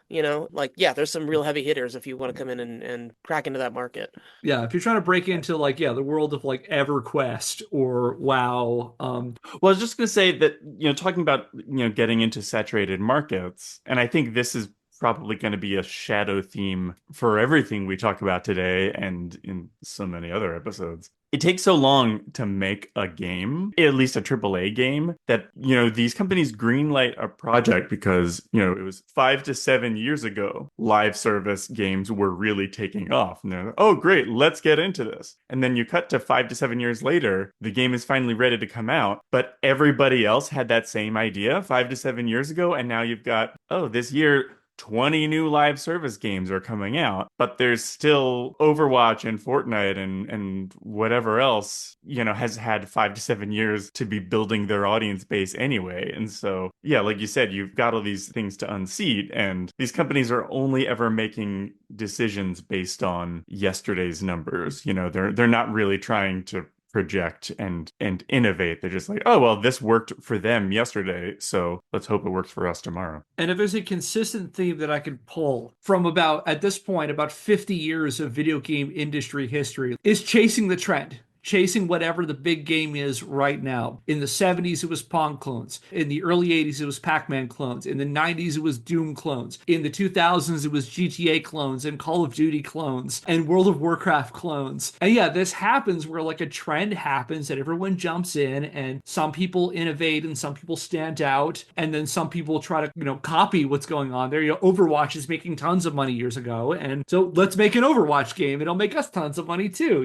like yeah, there's some real heavy hitters if you want to come in and crack into that market. Yeah, if you're trying to break into the world of like EverQuest or WoW, Well, I was just going to say that, talking about, getting into saturated markets, and I think this is probably going to be a shadow theme for everything we talk about today and in so many other episodes. It takes so long to make a game, at least a AAA game, that, these companies greenlight a project because, it was 5 to 7 years ago, live service games were really taking off. And they're like, oh, great, let's get into this. And then you cut to 5 to 7 years later, the game is finally ready to come out, but everybody else had that same idea 5 to 7 years ago. And now you've got, this year, 20 new live service games are coming out, but there's still Overwatch and Fortnite and whatever else, has had 5 to 7 years to be building their audience base anyway. And so, yeah, like you said, you've got all these things to unseat, and these companies are only ever making decisions based on yesterday's numbers. They're not really trying to project and innovate. They're just like, oh, well, this worked for them yesterday, so let's hope it works for us tomorrow. and if there's a consistent theme that I can pull from at this point, about 50 years of video game industry history, is chasing the trend. Chasing whatever the big game is right now. In the 70s, it was Pong clones. In the early 80s, it was Pac-Man clones. In the 90s, it was Doom clones. In the 2000s, it was GTA clones and Call of Duty clones and World of Warcraft clones. And yeah, this happens where like a trend happens that everyone jumps in, and some people innovate and some people stand out, and then some people try to, copy what's going on there. Overwatch is making tons of money years ago, and so let's make an Overwatch game. It'll make us tons of money too,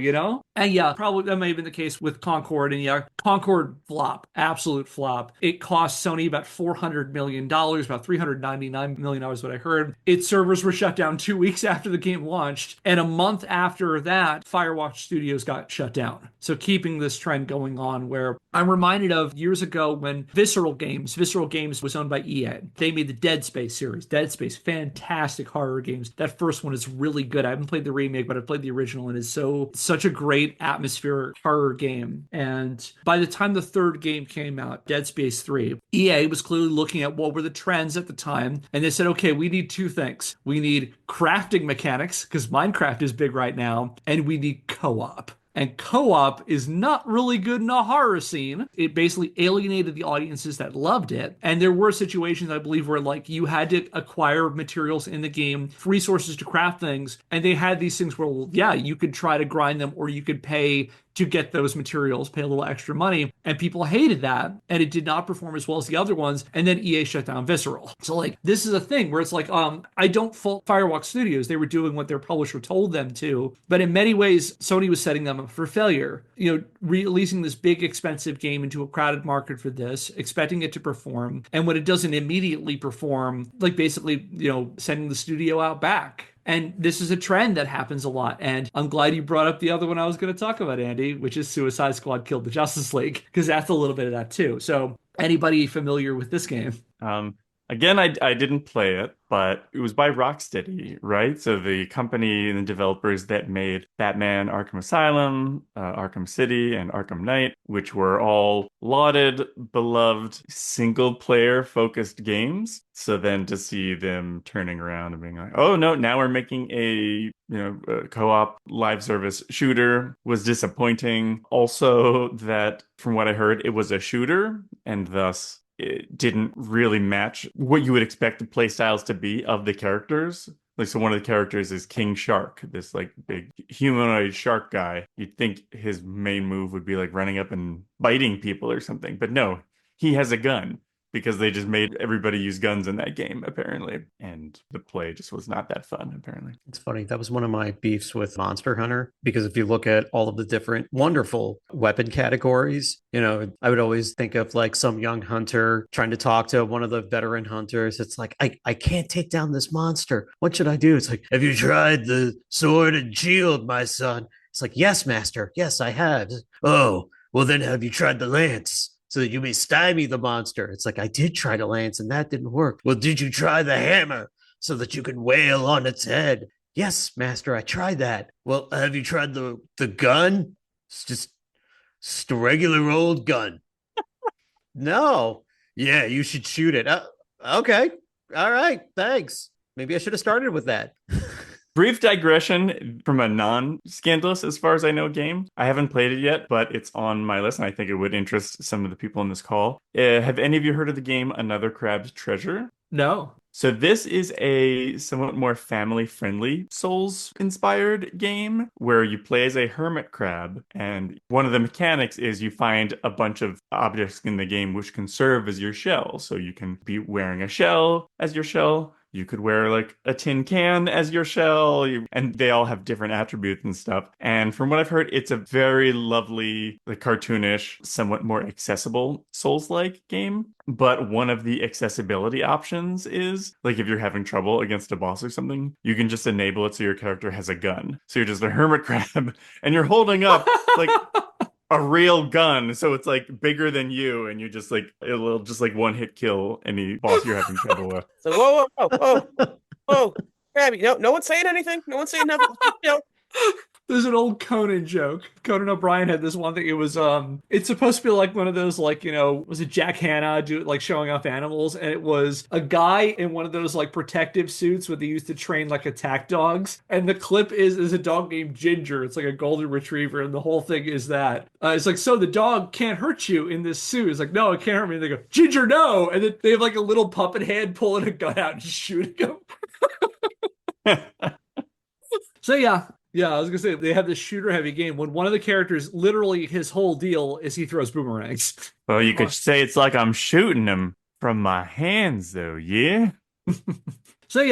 And yeah, probably that may have been the case with Concord, and yeah, Concord flop, absolute flop. It cost Sony about $400 million, about $399 million, what I heard. Its servers were shut down 2 weeks after the game launched, and a month after that, Firewatch Studios got shut down. So keeping this trend going on, where I'm reminded of years ago when Visceral Games was owned by EA. They made the Dead Space series. Dead Space, fantastic horror games. That first one is really good. I haven't played the remake, but I've played the original, and it's such a great atmospheric horror game. And by the time the third game came out, Dead Space 3, EA was clearly looking at what were the trends at the time, and they said, okay, we need two things. We need crafting mechanics, because Minecraft is big right now, and we need co-op. And co-op is not really good in a horror scene. It basically alienated the audiences that loved it. And there were situations, I believe, where like you had to acquire materials in the game, resources to craft things. And they had these things where, well, yeah, you could try to grind them, or you could pay to get those materials, pay a little extra money. And people hated that. And it did not perform as well as the other ones. And then EA shut down Visceral. So like, this is a thing where it's like, I don't fault Firewalk Studios. They were doing what their publisher told them to. But in many ways, Sony was setting them up for failure. Releasing this big, expensive game into a crowded market for this, expecting it to perform. And when it doesn't immediately perform, like basically, sending the studio out back. And this is a trend that happens a lot. And I'm glad you brought up the other one I was going to talk about, Andy, which is Suicide Squad Killed the Justice League, because that's a little bit of that too. So anybody familiar with this game? Again, I didn't play it, but it was by Rocksteady, right? So the company and the developers that made Batman Arkham Asylum, Arkham City, and Arkham Knight, which were all lauded, beloved, single-player focused games. So then to see them turning around and being like, oh no, now we're making a co-op live service shooter was disappointing. Also, that from what I heard, it was a shooter, and thus it didn't really match what you would expect the play styles to be of the characters. Like, so one of the characters is King Shark, this like big humanoid shark guy. You'd think his main move would be like running up and biting people or something, but no, he has a gun because they just made everybody use guns in that game, apparently. And the play just was not that fun, apparently. It's funny. That was one of my beefs with Monster Hunter, because if you look at all of the different wonderful weapon categories, I would always think of like some young hunter trying to talk to one of the veteran hunters. It's like, I can't take down this monster. What should I do? It's like, have you tried the sword and shield, my son? It's like, yes, master. Yes, I have. Oh, well, then have you tried the lance, so that you may stymie the monster? It's like, I did try the lance and that didn't work. Well, did you try the hammer so that you can wail on its head? Yes, master, I tried that. Well, have you tried the gun? It's just a regular old gun. No. Yeah, you should shoot it. Okay. All right. Thanks. Maybe I should have started with that. Brief digression from a non-scandalous, as far as I know, game. I haven't played it yet, but it's on my list, and I think it would interest some of the people in this call. Have any of you heard of the game Another Crab's Treasure? No. So this is a somewhat more family-friendly Souls-inspired game where you play as a hermit crab, and one of the mechanics is you find a bunch of objects in the game which can serve as your shell. So you can be wearing a shell as your shell. You could wear like a tin can as your shell, and they all have different attributes and stuff. And from what I've heard, it's a very lovely, like cartoonish, somewhat more accessible Souls-like game. But one of the accessibility options is, like, if you're having trouble against a boss or something, you can just enable it so your character has a gun. So you're just a hermit crab, and you're holding up like a real gun, so it's like bigger than you, and you just like it'll just like one hit kill any boss you're having trouble with. So whoa, Abby, no one's saying anything. No one's saying nothing. There's an old Conan joke. Conan O'Brien had this one thing. It was it's supposed to be like one of those, like, was it Jack Hanna like showing off animals? And it was a guy in one of those like protective suits where they used to train like attack dogs. And the clip is a dog named Ginger. It's like a golden retriever, and the whole thing is that it's like, so the dog can't hurt you in this suit. It's like, no, it can't hurt me. And they go, Ginger, no. And then they have like a little puppet hand pulling a gun out and shooting him. So yeah, I was gonna say they have this shooter heavy game when one of the characters, literally his whole deal is he throws boomerangs. Well, you could say it's like I'm shooting them from my hands, though, yeah? So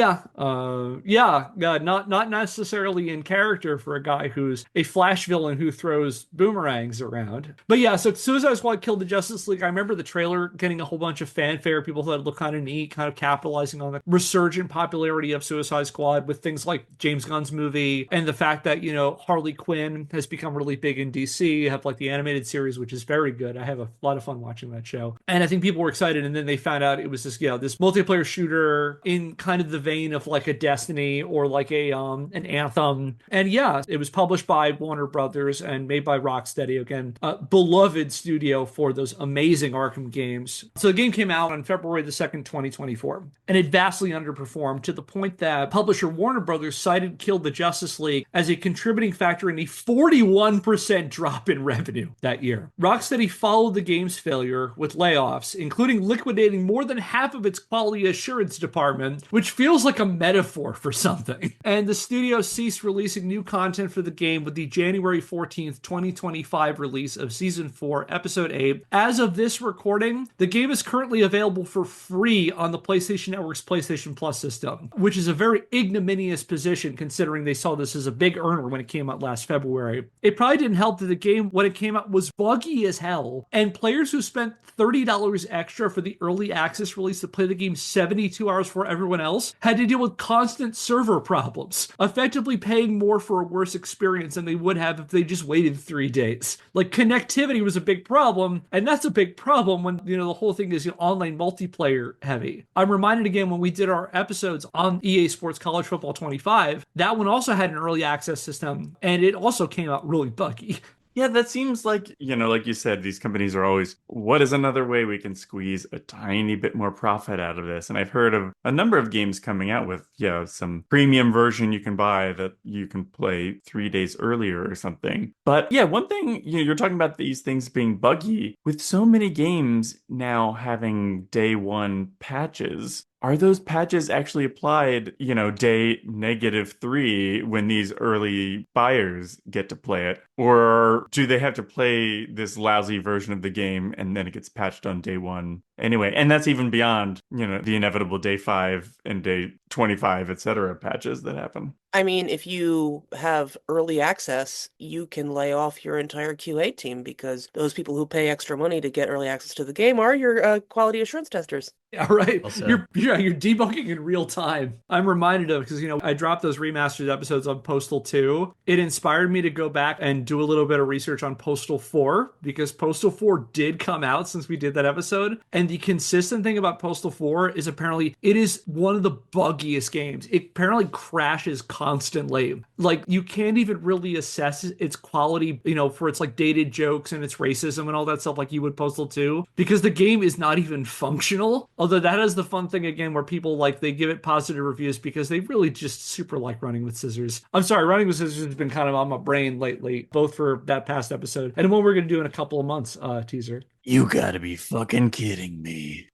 not necessarily in character for a guy who's a Flash villain who throws boomerangs around. But yeah, so Suicide Squad killed the Justice League. I remember the trailer getting a whole bunch of fanfare. People thought it looked kind of neat, kind of capitalizing on the resurgent popularity of Suicide Squad with things like James Gunn's movie and the fact that, Harley Quinn has become really big in DC. You have like the animated series, which is very good. I have a lot of fun watching that show. And I think people were excited, and then they found out it was this multiplayer shooter in kind of the vein of like a Destiny or like an Anthem. And yeah, it was published by Warner Brothers and made by Rocksteady, again, a beloved studio for those amazing Arkham games. So the game came out on February the 2nd, 2024, and it vastly underperformed to the point that publisher Warner Brothers cited Kill the Justice League as a contributing factor in a 41% drop in revenue that year. Rocksteady followed the game's failure with layoffs, including liquidating more than half of its quality assurance department, which feels like a metaphor for something. And the studio ceased releasing new content for the game with the January 14th, 2025 release of Season 4, Episode 8. As of this recording, the game is currently available for free on the PlayStation Network's PlayStation Plus system, which is a very ignominious position considering they saw this as a big earner when it came out last February. It probably didn't help that the game, when it came out, was buggy as hell, and players who spent $30 extra for the early access release to play the game 72 hours for everyone else else, had to deal with constant server problems, effectively paying more for a worse experience than they would have if they just waited 3 days. Like, connectivity was a big problem, and that's a big problem when, the whole thing is, online multiplayer heavy. I'm reminded again when we did our episodes on EA Sports College Football 25, that one also had an early access system, and it also came out really buggy. Yeah, that seems like, like you said, these companies are always, what is another way we can squeeze a tiny bit more profit out of this? And I've heard of a number of games coming out with, some premium version you can buy that you can play 3 days earlier or something. But yeah, one thing, you're talking about these things being buggy. With so many games now having day one patches, are those patches actually applied, day -3 when these early buyers get to play it? Or do they have to play this lousy version of the game and then it gets patched on day one anyway? And that's even beyond, the inevitable day 5 and day 25, etc. patches that happen. I mean, if you have early access, you can lay off your entire QA team because those people who pay extra money to get early access to the game are your quality assurance testers. Yeah, right. Also. You're debugging in real time. I'm reminded of, because I dropped those remastered episodes on Postal 2. It inspired me to go back and do a little bit of research on Postal 4, because Postal 4 did come out since we did that episode. And the consistent thing about Postal 4 is apparently it is one of the buggiest games. It apparently crashes constantly. Like, you can't even really assess its quality, for its like dated jokes and its racism and all that stuff like you would Postal 2, because the game is not even functional. Although that is the fun thing again, where people they give it positive reviews because they really just super like Running with Scissors. I'm sorry, Running with Scissors has been kind of on my brain lately, both for that past episode and what we're going to do in a couple of months, teaser. You gotta be fucking kidding me.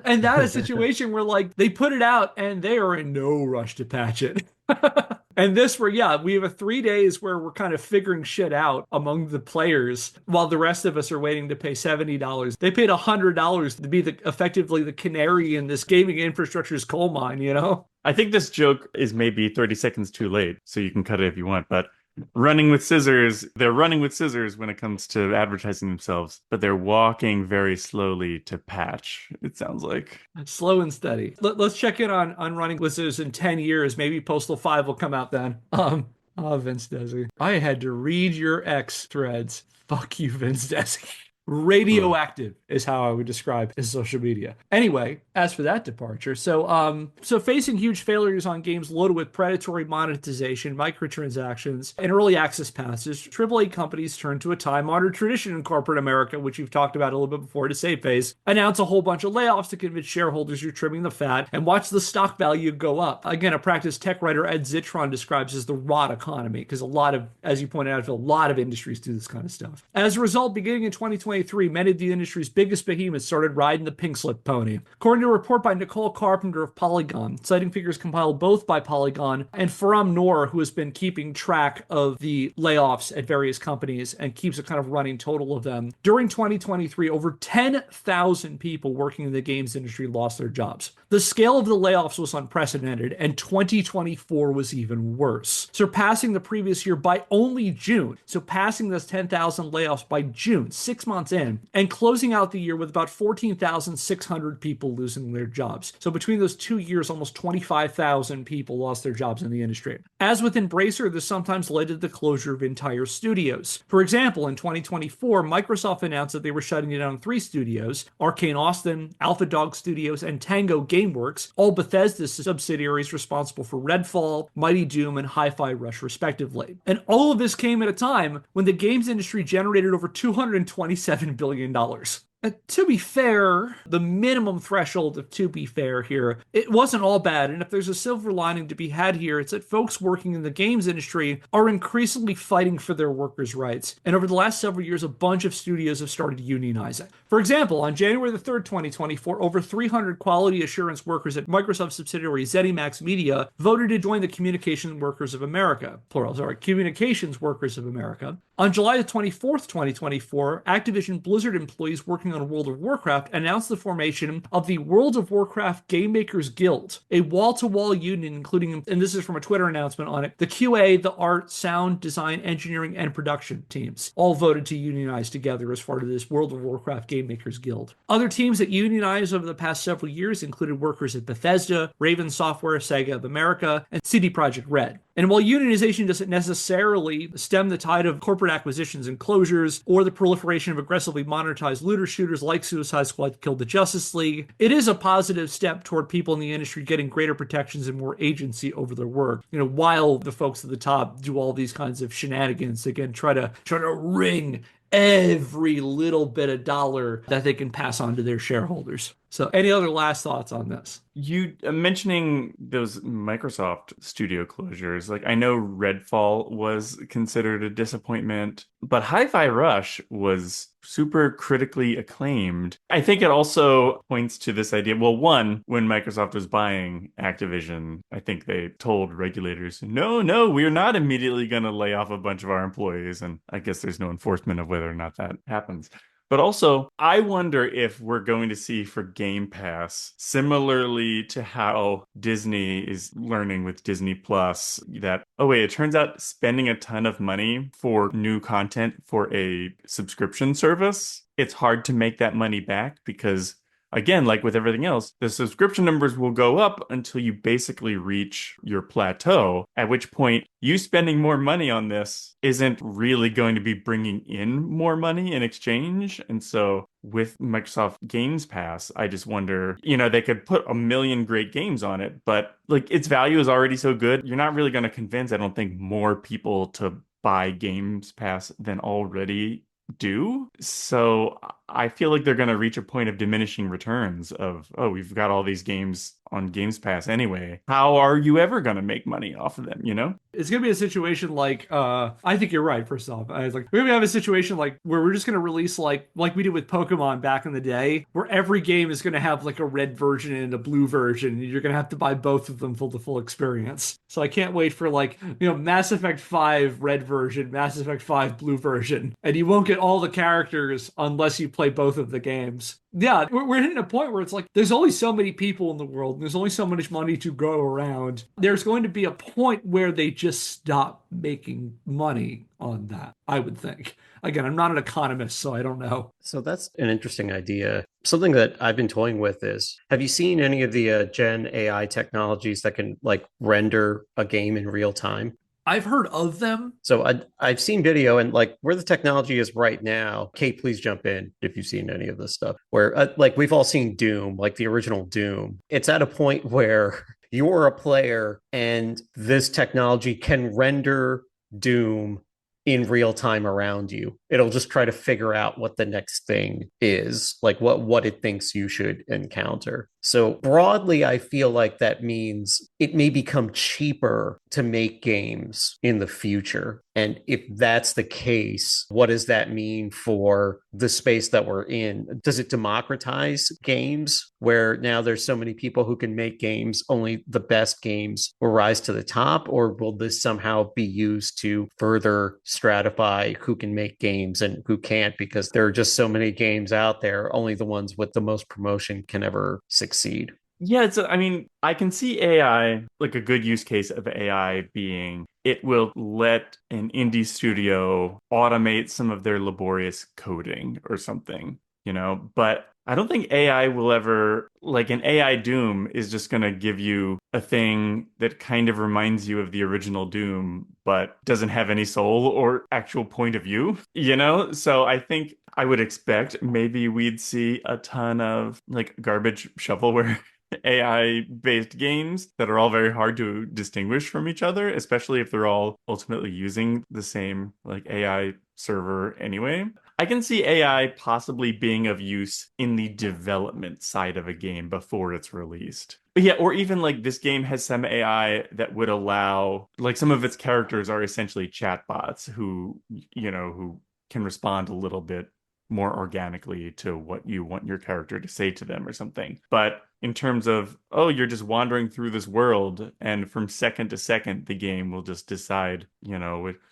And that is a situation where they put it out and they are in no rush to patch it. And this we have 3 days where we're kind of figuring shit out among the players while the rest of us are waiting to pay $70. They paid $100 to be effectively the canary in this gaming infrastructure's coal mine, I think this joke is maybe 30 seconds too late, so you can cut it if you want, but running with scissors, they're running with scissors when it comes to advertising themselves, but they're walking very slowly to patch, it sounds like. Slow and steady. Let's check in on Running with Scissors in 10 years. Maybe Postal 5 will come out then. Vince Desi. I had to read your X threads. Fuck you, Vince Desi. Radioactive is how I would describe his social media. Anyway, as for that departure, so facing huge failures on games loaded with predatory monetization, microtransactions, and early access passes, AAA companies turn to a time-honored tradition in corporate America, which we've talked about a little bit before, to save face, announce a whole bunch of layoffs to convince shareholders you're trimming the fat, and watch the stock value go up. Again, a practice tech writer Ed Zitron describes as the rot economy, because a lot of, as you pointed out, a lot of industries do this kind of stuff. As a result, beginning in 2023, many of the industry's biggest behemoths started riding the pink slip pony. According to a report by Nicole Carpenter of Polygon, citing figures compiled both by Polygon and Faram Noor, who has been keeping track of the layoffs at various companies and keeps a kind of running total of them. During 2023, over 10,000 people working in the games industry lost their jobs. The scale of the layoffs was unprecedented, and 2024 was even worse, surpassing the previous year by only June. So passing those 10,000 layoffs by June, 6 months in, and closing out the year with about 14,600 people losing their jobs. So between those 2 years, almost 25,000 people lost their jobs in the industry. As with Embracer, this sometimes led to the closure of entire studios. For example, in 2024, Microsoft announced that they were shutting down 3 studios, Arcane Austin, Alpha Dog Studios, and Tango Gameworks, all Bethesda's subsidiaries responsible for Redfall, Mighty Doom, and Hi-Fi Rush, respectively. And all of this came at a time when the games industry generated over $227 billion. To be fair, the minimum threshold of to be fair here, it wasn't all bad. And if there's a silver lining to be had here, it's that folks working in the games industry are increasingly fighting for their workers' rights. And over the last several years, a bunch of studios have started unionizing. For example, on January the 3rd, 2024, over 300 quality assurance workers at Microsoft subsidiary ZeniMax Media voted to join the Communications Workers of America, Communications Workers of America. On July the 24th, 2024, Activision Blizzard employees working working on World of Warcraft, announced the formation of the World of Warcraft Game Makers Guild, a wall-to-wall union including, and this is from a Twitter announcement on it, the QA, the art, sound, design, engineering, and production teams all voted to unionize together as part of this World of Warcraft Game Makers Guild. Other teams that unionized over the past several years included workers at Bethesda, Raven Software, Sega of America, and CD Projekt Red. And while unionization doesn't necessarily stem the tide of corporate acquisitions and closures or the proliferation of aggressively monetized looter shooters like Suicide Squad Killed the Justice League, it is a positive step toward people in the industry getting greater protections and more agency over their work. While the folks at the top do all these kinds of shenanigans, again, try to wring every little bit of dollar that they can pass on to their shareholders. So any other last thoughts on this? You mentioning those Microsoft studio closures, like I know Redfall was considered a disappointment, but Hi-Fi Rush was super critically acclaimed. I think it also points to this idea. Well, one, when Microsoft was buying Activision, I think they told regulators, no, we're not immediately going to lay off a bunch of our employees. And I guess there's no enforcement of whether or not that happens. But also, I wonder if we're going to see for Game Pass, similarly to how Disney is learning with Disney Plus, that, oh wait, it turns out spending a ton of money for new content for a subscription service, it's hard to make that money back because, again, like with everything else, the subscription numbers will go up until you basically reach your plateau, at which point you spending more money on this isn't really going to be bringing in more money in exchange. And so with Microsoft Games Pass, I just wonder, they could put a million great games on it, but like its value is already so good, you're not really going to convince, I don't think, more people to buy Games Pass than already do. So I feel like they're going to reach a point of diminishing returns of, oh, we've got all these games on Games Pass anyway. How are you ever going to make money off of them, It's going to be a situation like, I think you're right, first off. I was like, we're going to have a situation like where we're just going to release like we did with Pokemon back in the day, where every game is going to have like a red version and a blue version. And you're going to have to buy both of them for the full experience. So I can't wait for like, Mass Effect 5 red version, Mass Effect 5 blue version. And you won't get all the characters unless you play both of the games. Yeah, we're hitting a point where it's like there's only so many people in the world, and there's only so much money to go around. There's going to be a point where they just stop making money on that, I would think. Again, I'm not an economist, so I don't know. So that's an interesting idea. Something that I've been toying with is, have you seen any of the Gen AI technologies that can like render a game in real time? I've heard of them. So I've seen video, and like where the technology is right now, Kate, please jump in if you've seen any of this stuff, where like we've all seen Doom, like the original Doom. It's at a point where you're a player and this technology can render Doom in real time around you. It'll just try to figure out what the next thing is, like what it thinks you should encounter. So broadly, I feel like that means it may become cheaper to make games in the future. And if that's the case, what does that mean for the space that we're in? Does it democratize games where now there's so many people who can make games, only the best games will rise to the top? Or will this somehow be used to further stratify who can make games and who can't? Because there are just so many games out there, only the ones with the most promotion can ever succeed. Yeah, I can see AI, like a good use case of AI being it will let an indie studio automate some of their laborious coding or something, but I don't think AI will ever, like an AI Doom is just going to give you a thing that kind of reminds you of the original Doom, but doesn't have any soul or actual point of view, So I think I would expect maybe we'd see a ton of like garbage shovelware AI-based games that are all very hard to distinguish from each other, especially if they're all ultimately using the same like AI server anyway. I can see AI possibly being of use in the development side of a game before it's released. But yeah, or even like this game has some AI that would allow, like some of its characters are essentially chatbots who can respond a little bit more organically to what you want your character to say to them or something. But in terms of, oh, you're just wandering through this world, and from second to second, the game will just decide,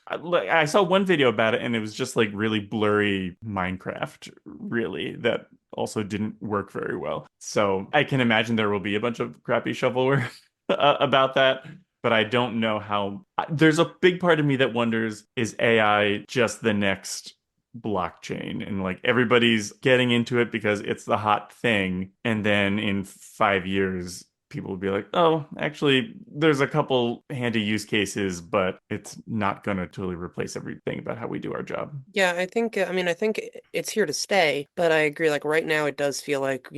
I saw one video about it, and it was just like really blurry Minecraft, really, that also didn't work very well. So I can imagine there will be a bunch of crappy shovelware about that. But I don't know how. There's a big part of me that wonders, is AI just the next blockchain? And like everybody's getting into it because it's the hot thing. And then in 5 years, people will be like, oh, actually, there's a couple handy use cases, but it's not going to totally replace everything about how we do our job. Yeah, I think it's here to stay, but I agree, like right now it does feel like,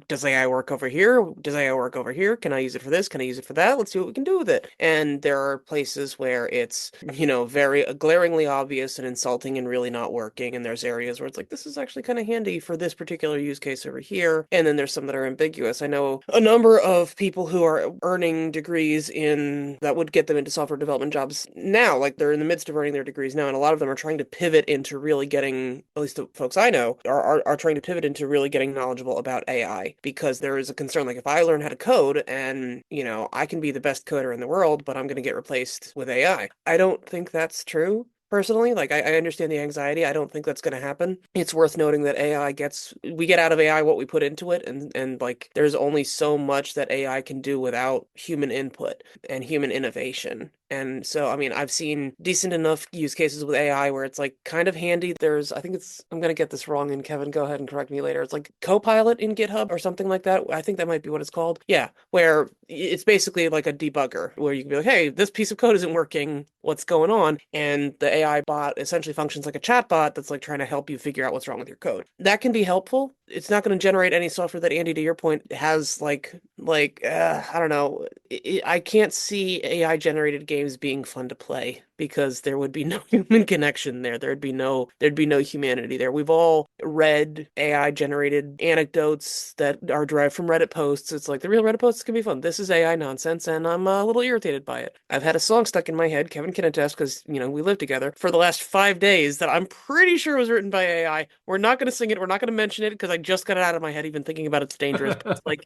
does AI work over here? Does AI work over here? Can I use it for this? Can I use it for that? Let's see what we can do with it. And there are places where it's, very glaringly obvious and insulting and really not working. And there's areas where it's like, this is actually kind of handy for this particular use case over here. And then there's some that are ambiguous. I know a number of people who are earning degrees that would get them into software development jobs now, like they're in the midst of earning their degrees now, and a lot of them are trying to pivot into really getting, at least the folks I know, are trying to pivot into really getting knowledgeable about AI, because there is a concern, like if I learn how to code and, I can be the best coder in the world, but I'm going to get replaced with AI. I don't think that's true. Personally, like I understand the anxiety. I don't think that's going to happen. It's worth noting that we get out of AI what we put into it, and like there's only so much that AI can do without human input and human innovation. And so, I mean, I've seen decent enough use cases with AI where it's like kind of handy. I'm going to get this wrong, and Kevin, go ahead and correct me later. It's like Copilot in GitHub or something like that. I think that might be what it's called. Yeah, where it's basically like a debugger where you can be like, hey, this piece of code isn't working. What's going on? And the AI bot essentially functions like a chat bot that's like trying to help you figure out what's wrong with your code. That can be helpful. It's not going to generate any software that, Andy, to your point, has I don't know. I can't see AI generated games being fun to play because there would be no human connection there. There'd be no humanity there. We've all read AI generated anecdotes that are derived from Reddit posts. It's like the real Reddit posts can be fun. This is AI nonsense, and I'm a little irritated by it. I've had a song stuck in my head. Kevin can attest because, we live together for the last 5 days that I'm pretty sure was written by AI. We're not going to sing it. We're not going to mention it because I just got it out of my head. Even thinking about it's dangerous. But it's like,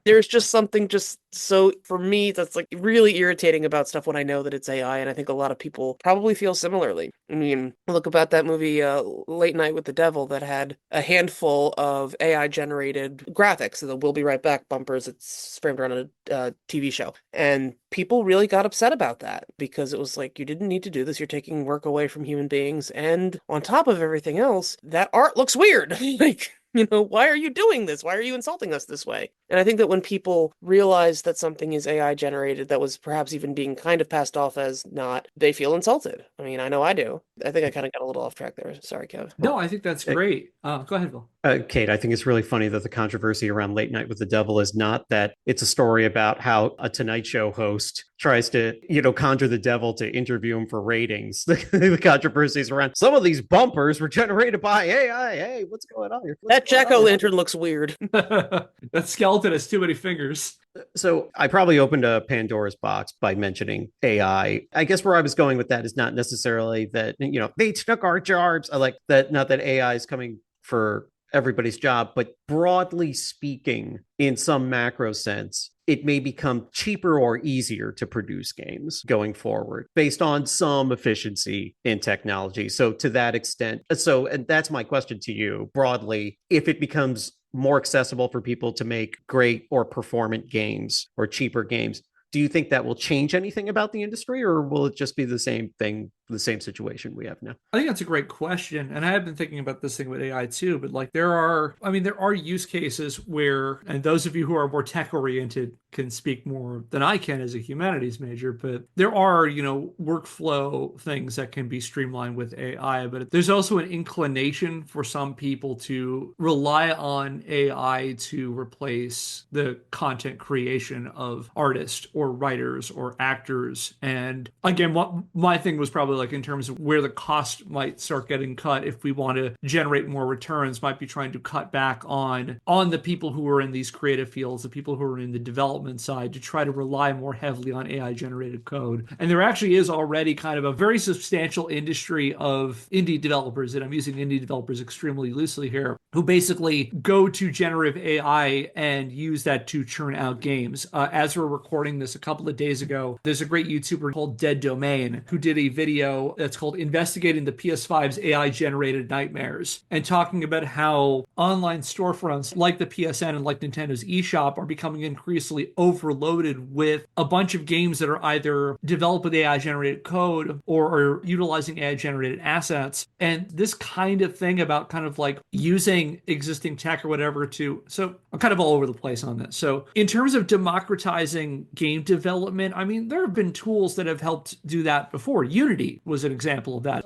there's just something just so, for me, that's like really irritating about stuff when I know that it's AI. And I think a lot of people probably feel similarly. I mean, look about that movie, Late Night with the Devil, that had a handful of AI generated graphics, the We'll Be Right Back bumpers. It's framed around a TV show. And people really got upset about that because it was like, you didn't need to do this. You're taking work away from human beings. And on top of everything else, that art looks weird. Like, why are you doing this? Why are you insulting us this way? And I think that when people realize that something is AI generated that was perhaps even being kind of passed off as not, they feel insulted. I mean, I know I do. I think I kind of got a little off track there. Sorry, Kev. No, I think that's great. Go ahead, Bill. Kate, I think it's really funny that the controversy around Late Night with the Devil is not that it's a story about how a Tonight Show host tries to, conjure the devil to interview him for ratings. The controversy is around some of these bumpers were generated by AI. Hey, what's going on here? That jack-o'-lantern looks weird. That skeleton has too many fingers. So I probably opened a Pandora's box by mentioning AI. I guess where I was going with that is not necessarily that, they took our jobs. I like that, not that AI is coming for everybody's job, but broadly speaking, in some macro sense, it may become cheaper or easier to produce games going forward based on some efficiency in technology. So to that extent, and that's my question to you broadly, if it becomes more accessible for people to make great or performant games or cheaper games, do you think that will change anything about the industry, or will it just be the same thing, the same situation we have now? I think that's a great question. And I have been thinking about this thing with AI too, but like there are use cases where, and those of you who are more tech oriented can speak more than I can as a humanities major, but there are, workflow things that can be streamlined with AI, but there's also an inclination for some people to rely on AI to replace the content creation of artists or writers or actors. And again, my thing was probably probably like in terms of where the cost might start getting cut if we want to generate more returns, might be trying to cut back on the people who are in these creative fields, the people who are in the development side, to try to rely more heavily on AI generated code. And there actually is already kind of a very substantial industry of indie developers, and I'm using indie developers extremely loosely here, who basically go to generative AI and use that to churn out games. As we're recording this a couple of days ago, there's a great YouTuber called Dead Domain who did a video that's called Investigating the PS5's AI Generated Nightmares, and talking about how online storefronts like the PSN and like Nintendo's eShop are becoming increasingly overloaded with a bunch of games that are either developed with AI generated code or are utilizing AI generated assets. And this kind of thing about kind of like using existing tech or whatever so I'm kind of all over the place on this. So in terms of democratizing game development, I mean, there have been tools that have helped do that before. Unity was an example of that.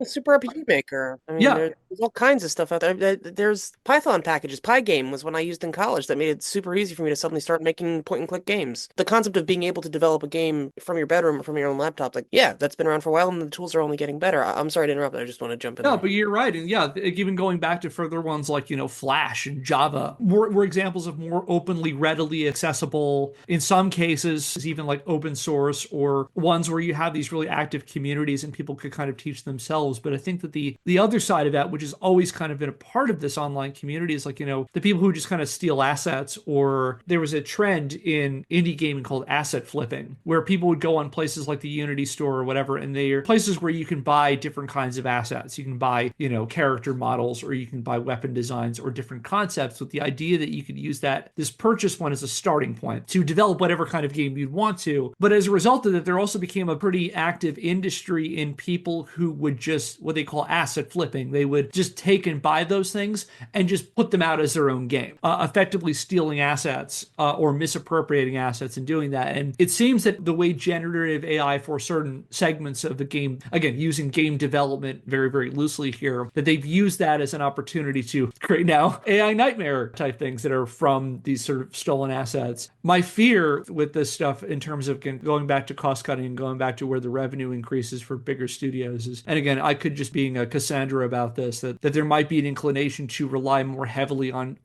Super RPG Maker. I mean, Yeah. there's all kinds of stuff out there. There's Python packages. Pygame was one I used in college that made it super easy for me to suddenly start making point and click games. The concept of being able to develop a game from your bedroom or from your own laptop, like, yeah, that's been around for a while and the tools are only getting better. I'm sorry to interrupt. I just want to jump in No, there. but you're right. And yeah, even going back to further ones like, Flash and Java were examples of more openly, readily accessible, in some cases, even like open source, or ones where you have these really active communities and people could kind of teach themselves. But I think that the other side of that, which has always kind of been a part of this online community, is like, the people who just kind of steal assets, or there was a trend in indie gaming called asset flipping, where people would go on places like the Unity store or whatever, and they're places where you can buy different kinds of assets. You can buy, character models, or you can buy weapon designs or different concepts, with the idea that you could use this purchase one as a starting point to develop whatever kind of game you'd want to. But as a result of that, there also became a pretty active industry in people who would just, what they call asset flipping. They would just take and buy those things and just put them out as their own game, effectively stealing assets or misappropriating assets and doing that. And it seems that the way generative AI for certain segments of the game, again, using game development very, very loosely here, that they've used that as an opportunity to create now AI nightmare type things that are from these sort of stolen assets. My fear with this stuff, in terms of going back to cost cutting and going back to where the revenue increases for bigger studios, is, and again, I could just being a Cassandra about this, that there might be an inclination to rely more heavily on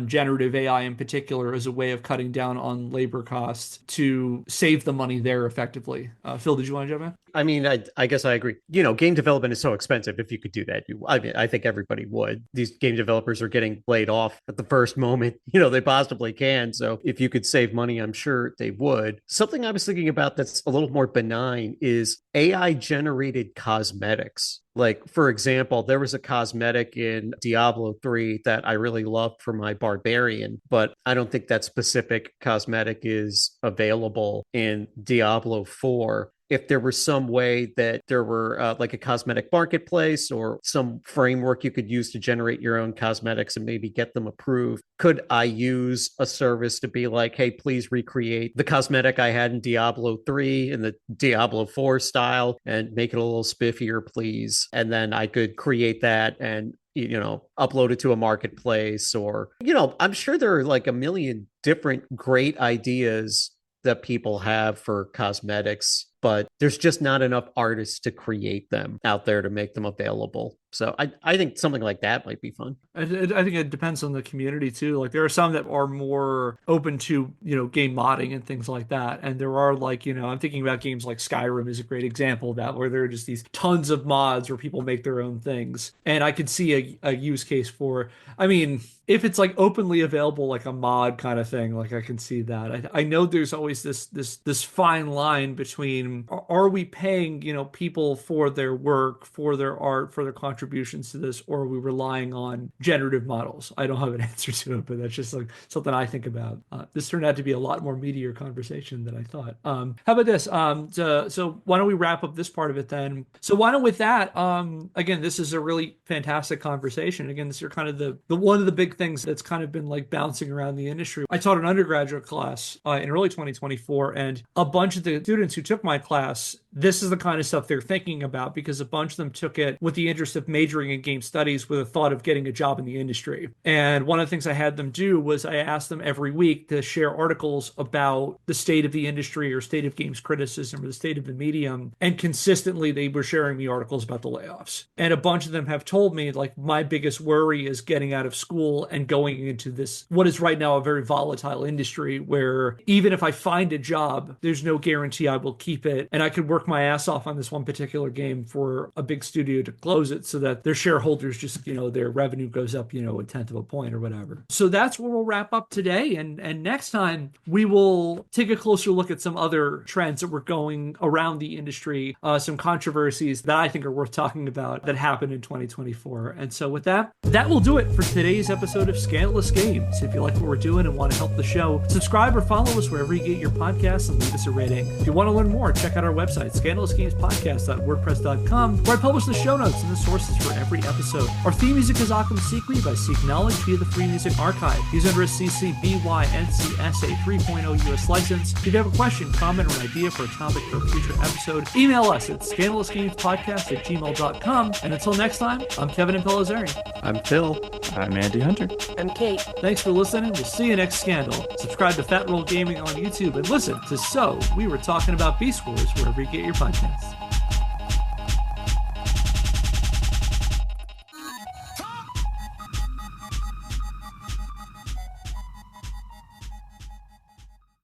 generative AI in particular as a way of cutting down on labor costs to save the money there effectively. Phil, did you want to jump in? I mean, I guess I agree. Game development is so expensive. If you could do that, I think everybody would. These game developers are getting laid off at the first moment, they possibly can. So if you could save money, I'm sure they would. Something I was thinking about that's a little more benign is AI generated cosmetics. Like, for example, there was a cosmetic in Diablo 3 that I really loved for my barbarian, but I don't think that specific cosmetic is available in Diablo 4. If there was some way that there were like a cosmetic marketplace or some framework you could use to generate your own cosmetics and maybe get them approved, could I use a service to be like, hey, please recreate the cosmetic I had in Diablo 3 in the Diablo 4 style and make it a little spiffier, please? And then I could create that and upload it to a marketplace, or, I'm sure there are like a million different great ideas that people have for cosmetics, but there's just not enough artists to create them out there to make them available. So I think something like that might be fun. I think it depends on the community too. Like there are some that are more open to, game modding and things like that. And there are like, I'm thinking about games like Skyrim is a great example of that, where there are just these tons of mods where people make their own things. And I could see a use case for, if it's like openly available, like a mod kind of thing, like I can see that. I know there's always this fine line between, are we paying, people for their work, for their art, for their contributions to this, or are we relying on generative models? I don't have an answer to it, but that's just like something I think about. This turned out to be a lot more meatier conversation than I thought. How about this? So why don't we wrap up this part of it then? So why don't with that, again, this is a really fantastic conversation. Again, this is kind of the one of the big things that's kind of been like bouncing around the industry. I taught an undergraduate class in early 2024, and a bunch of the students who took my class this is the kind of stuff they're thinking about, because a bunch of them took it with the interest of majoring in game studies with a thought of getting a job in the industry. And one of the things I had them do was I asked them every week to share articles about the state of the industry or state of games criticism or the state of the medium. And consistently, they were sharing me articles about the layoffs. And a bunch of them have told me, like, my biggest worry is getting out of school and going into this, what is right now a very volatile industry, where even if I find a job, there's no guarantee I will keep it. And I could work my ass off on this one particular game for a big studio to close it so that their shareholders just, their revenue goes up, a tenth of a point or whatever. So that's where we'll wrap up today. And next time we will take a closer look at some other trends that were going around the industry, some controversies that I think are worth talking about that happened in 2024. And so with that will do it for today's episode of Scandalous Games. If you like what we're doing and want to help the show, subscribe or follow us wherever you get your podcasts and leave us a rating. If you want to learn more, check out our website, scandalousgamespodcast.wordpress.com, where I publish the show notes and the sources for every episode. Our theme music is Occam Secretly by Seek Knowledge via the Free Music Archive. Used under a CC BY NCSA 3.0 US license. If you have a question, comment, or an idea for a topic for a future episode, email us at scandalousgamespodcast@gmail.com. And until next time, I'm Kevin Impellizeri. I'm Phil. I'm Andy Hunter. I'm Kate. Thanks for listening. We'll see you next Scandal. Subscribe to Fat Roll Gaming on YouTube and listen to So We Were Talking About Beast Wars wherever you get your podcasts.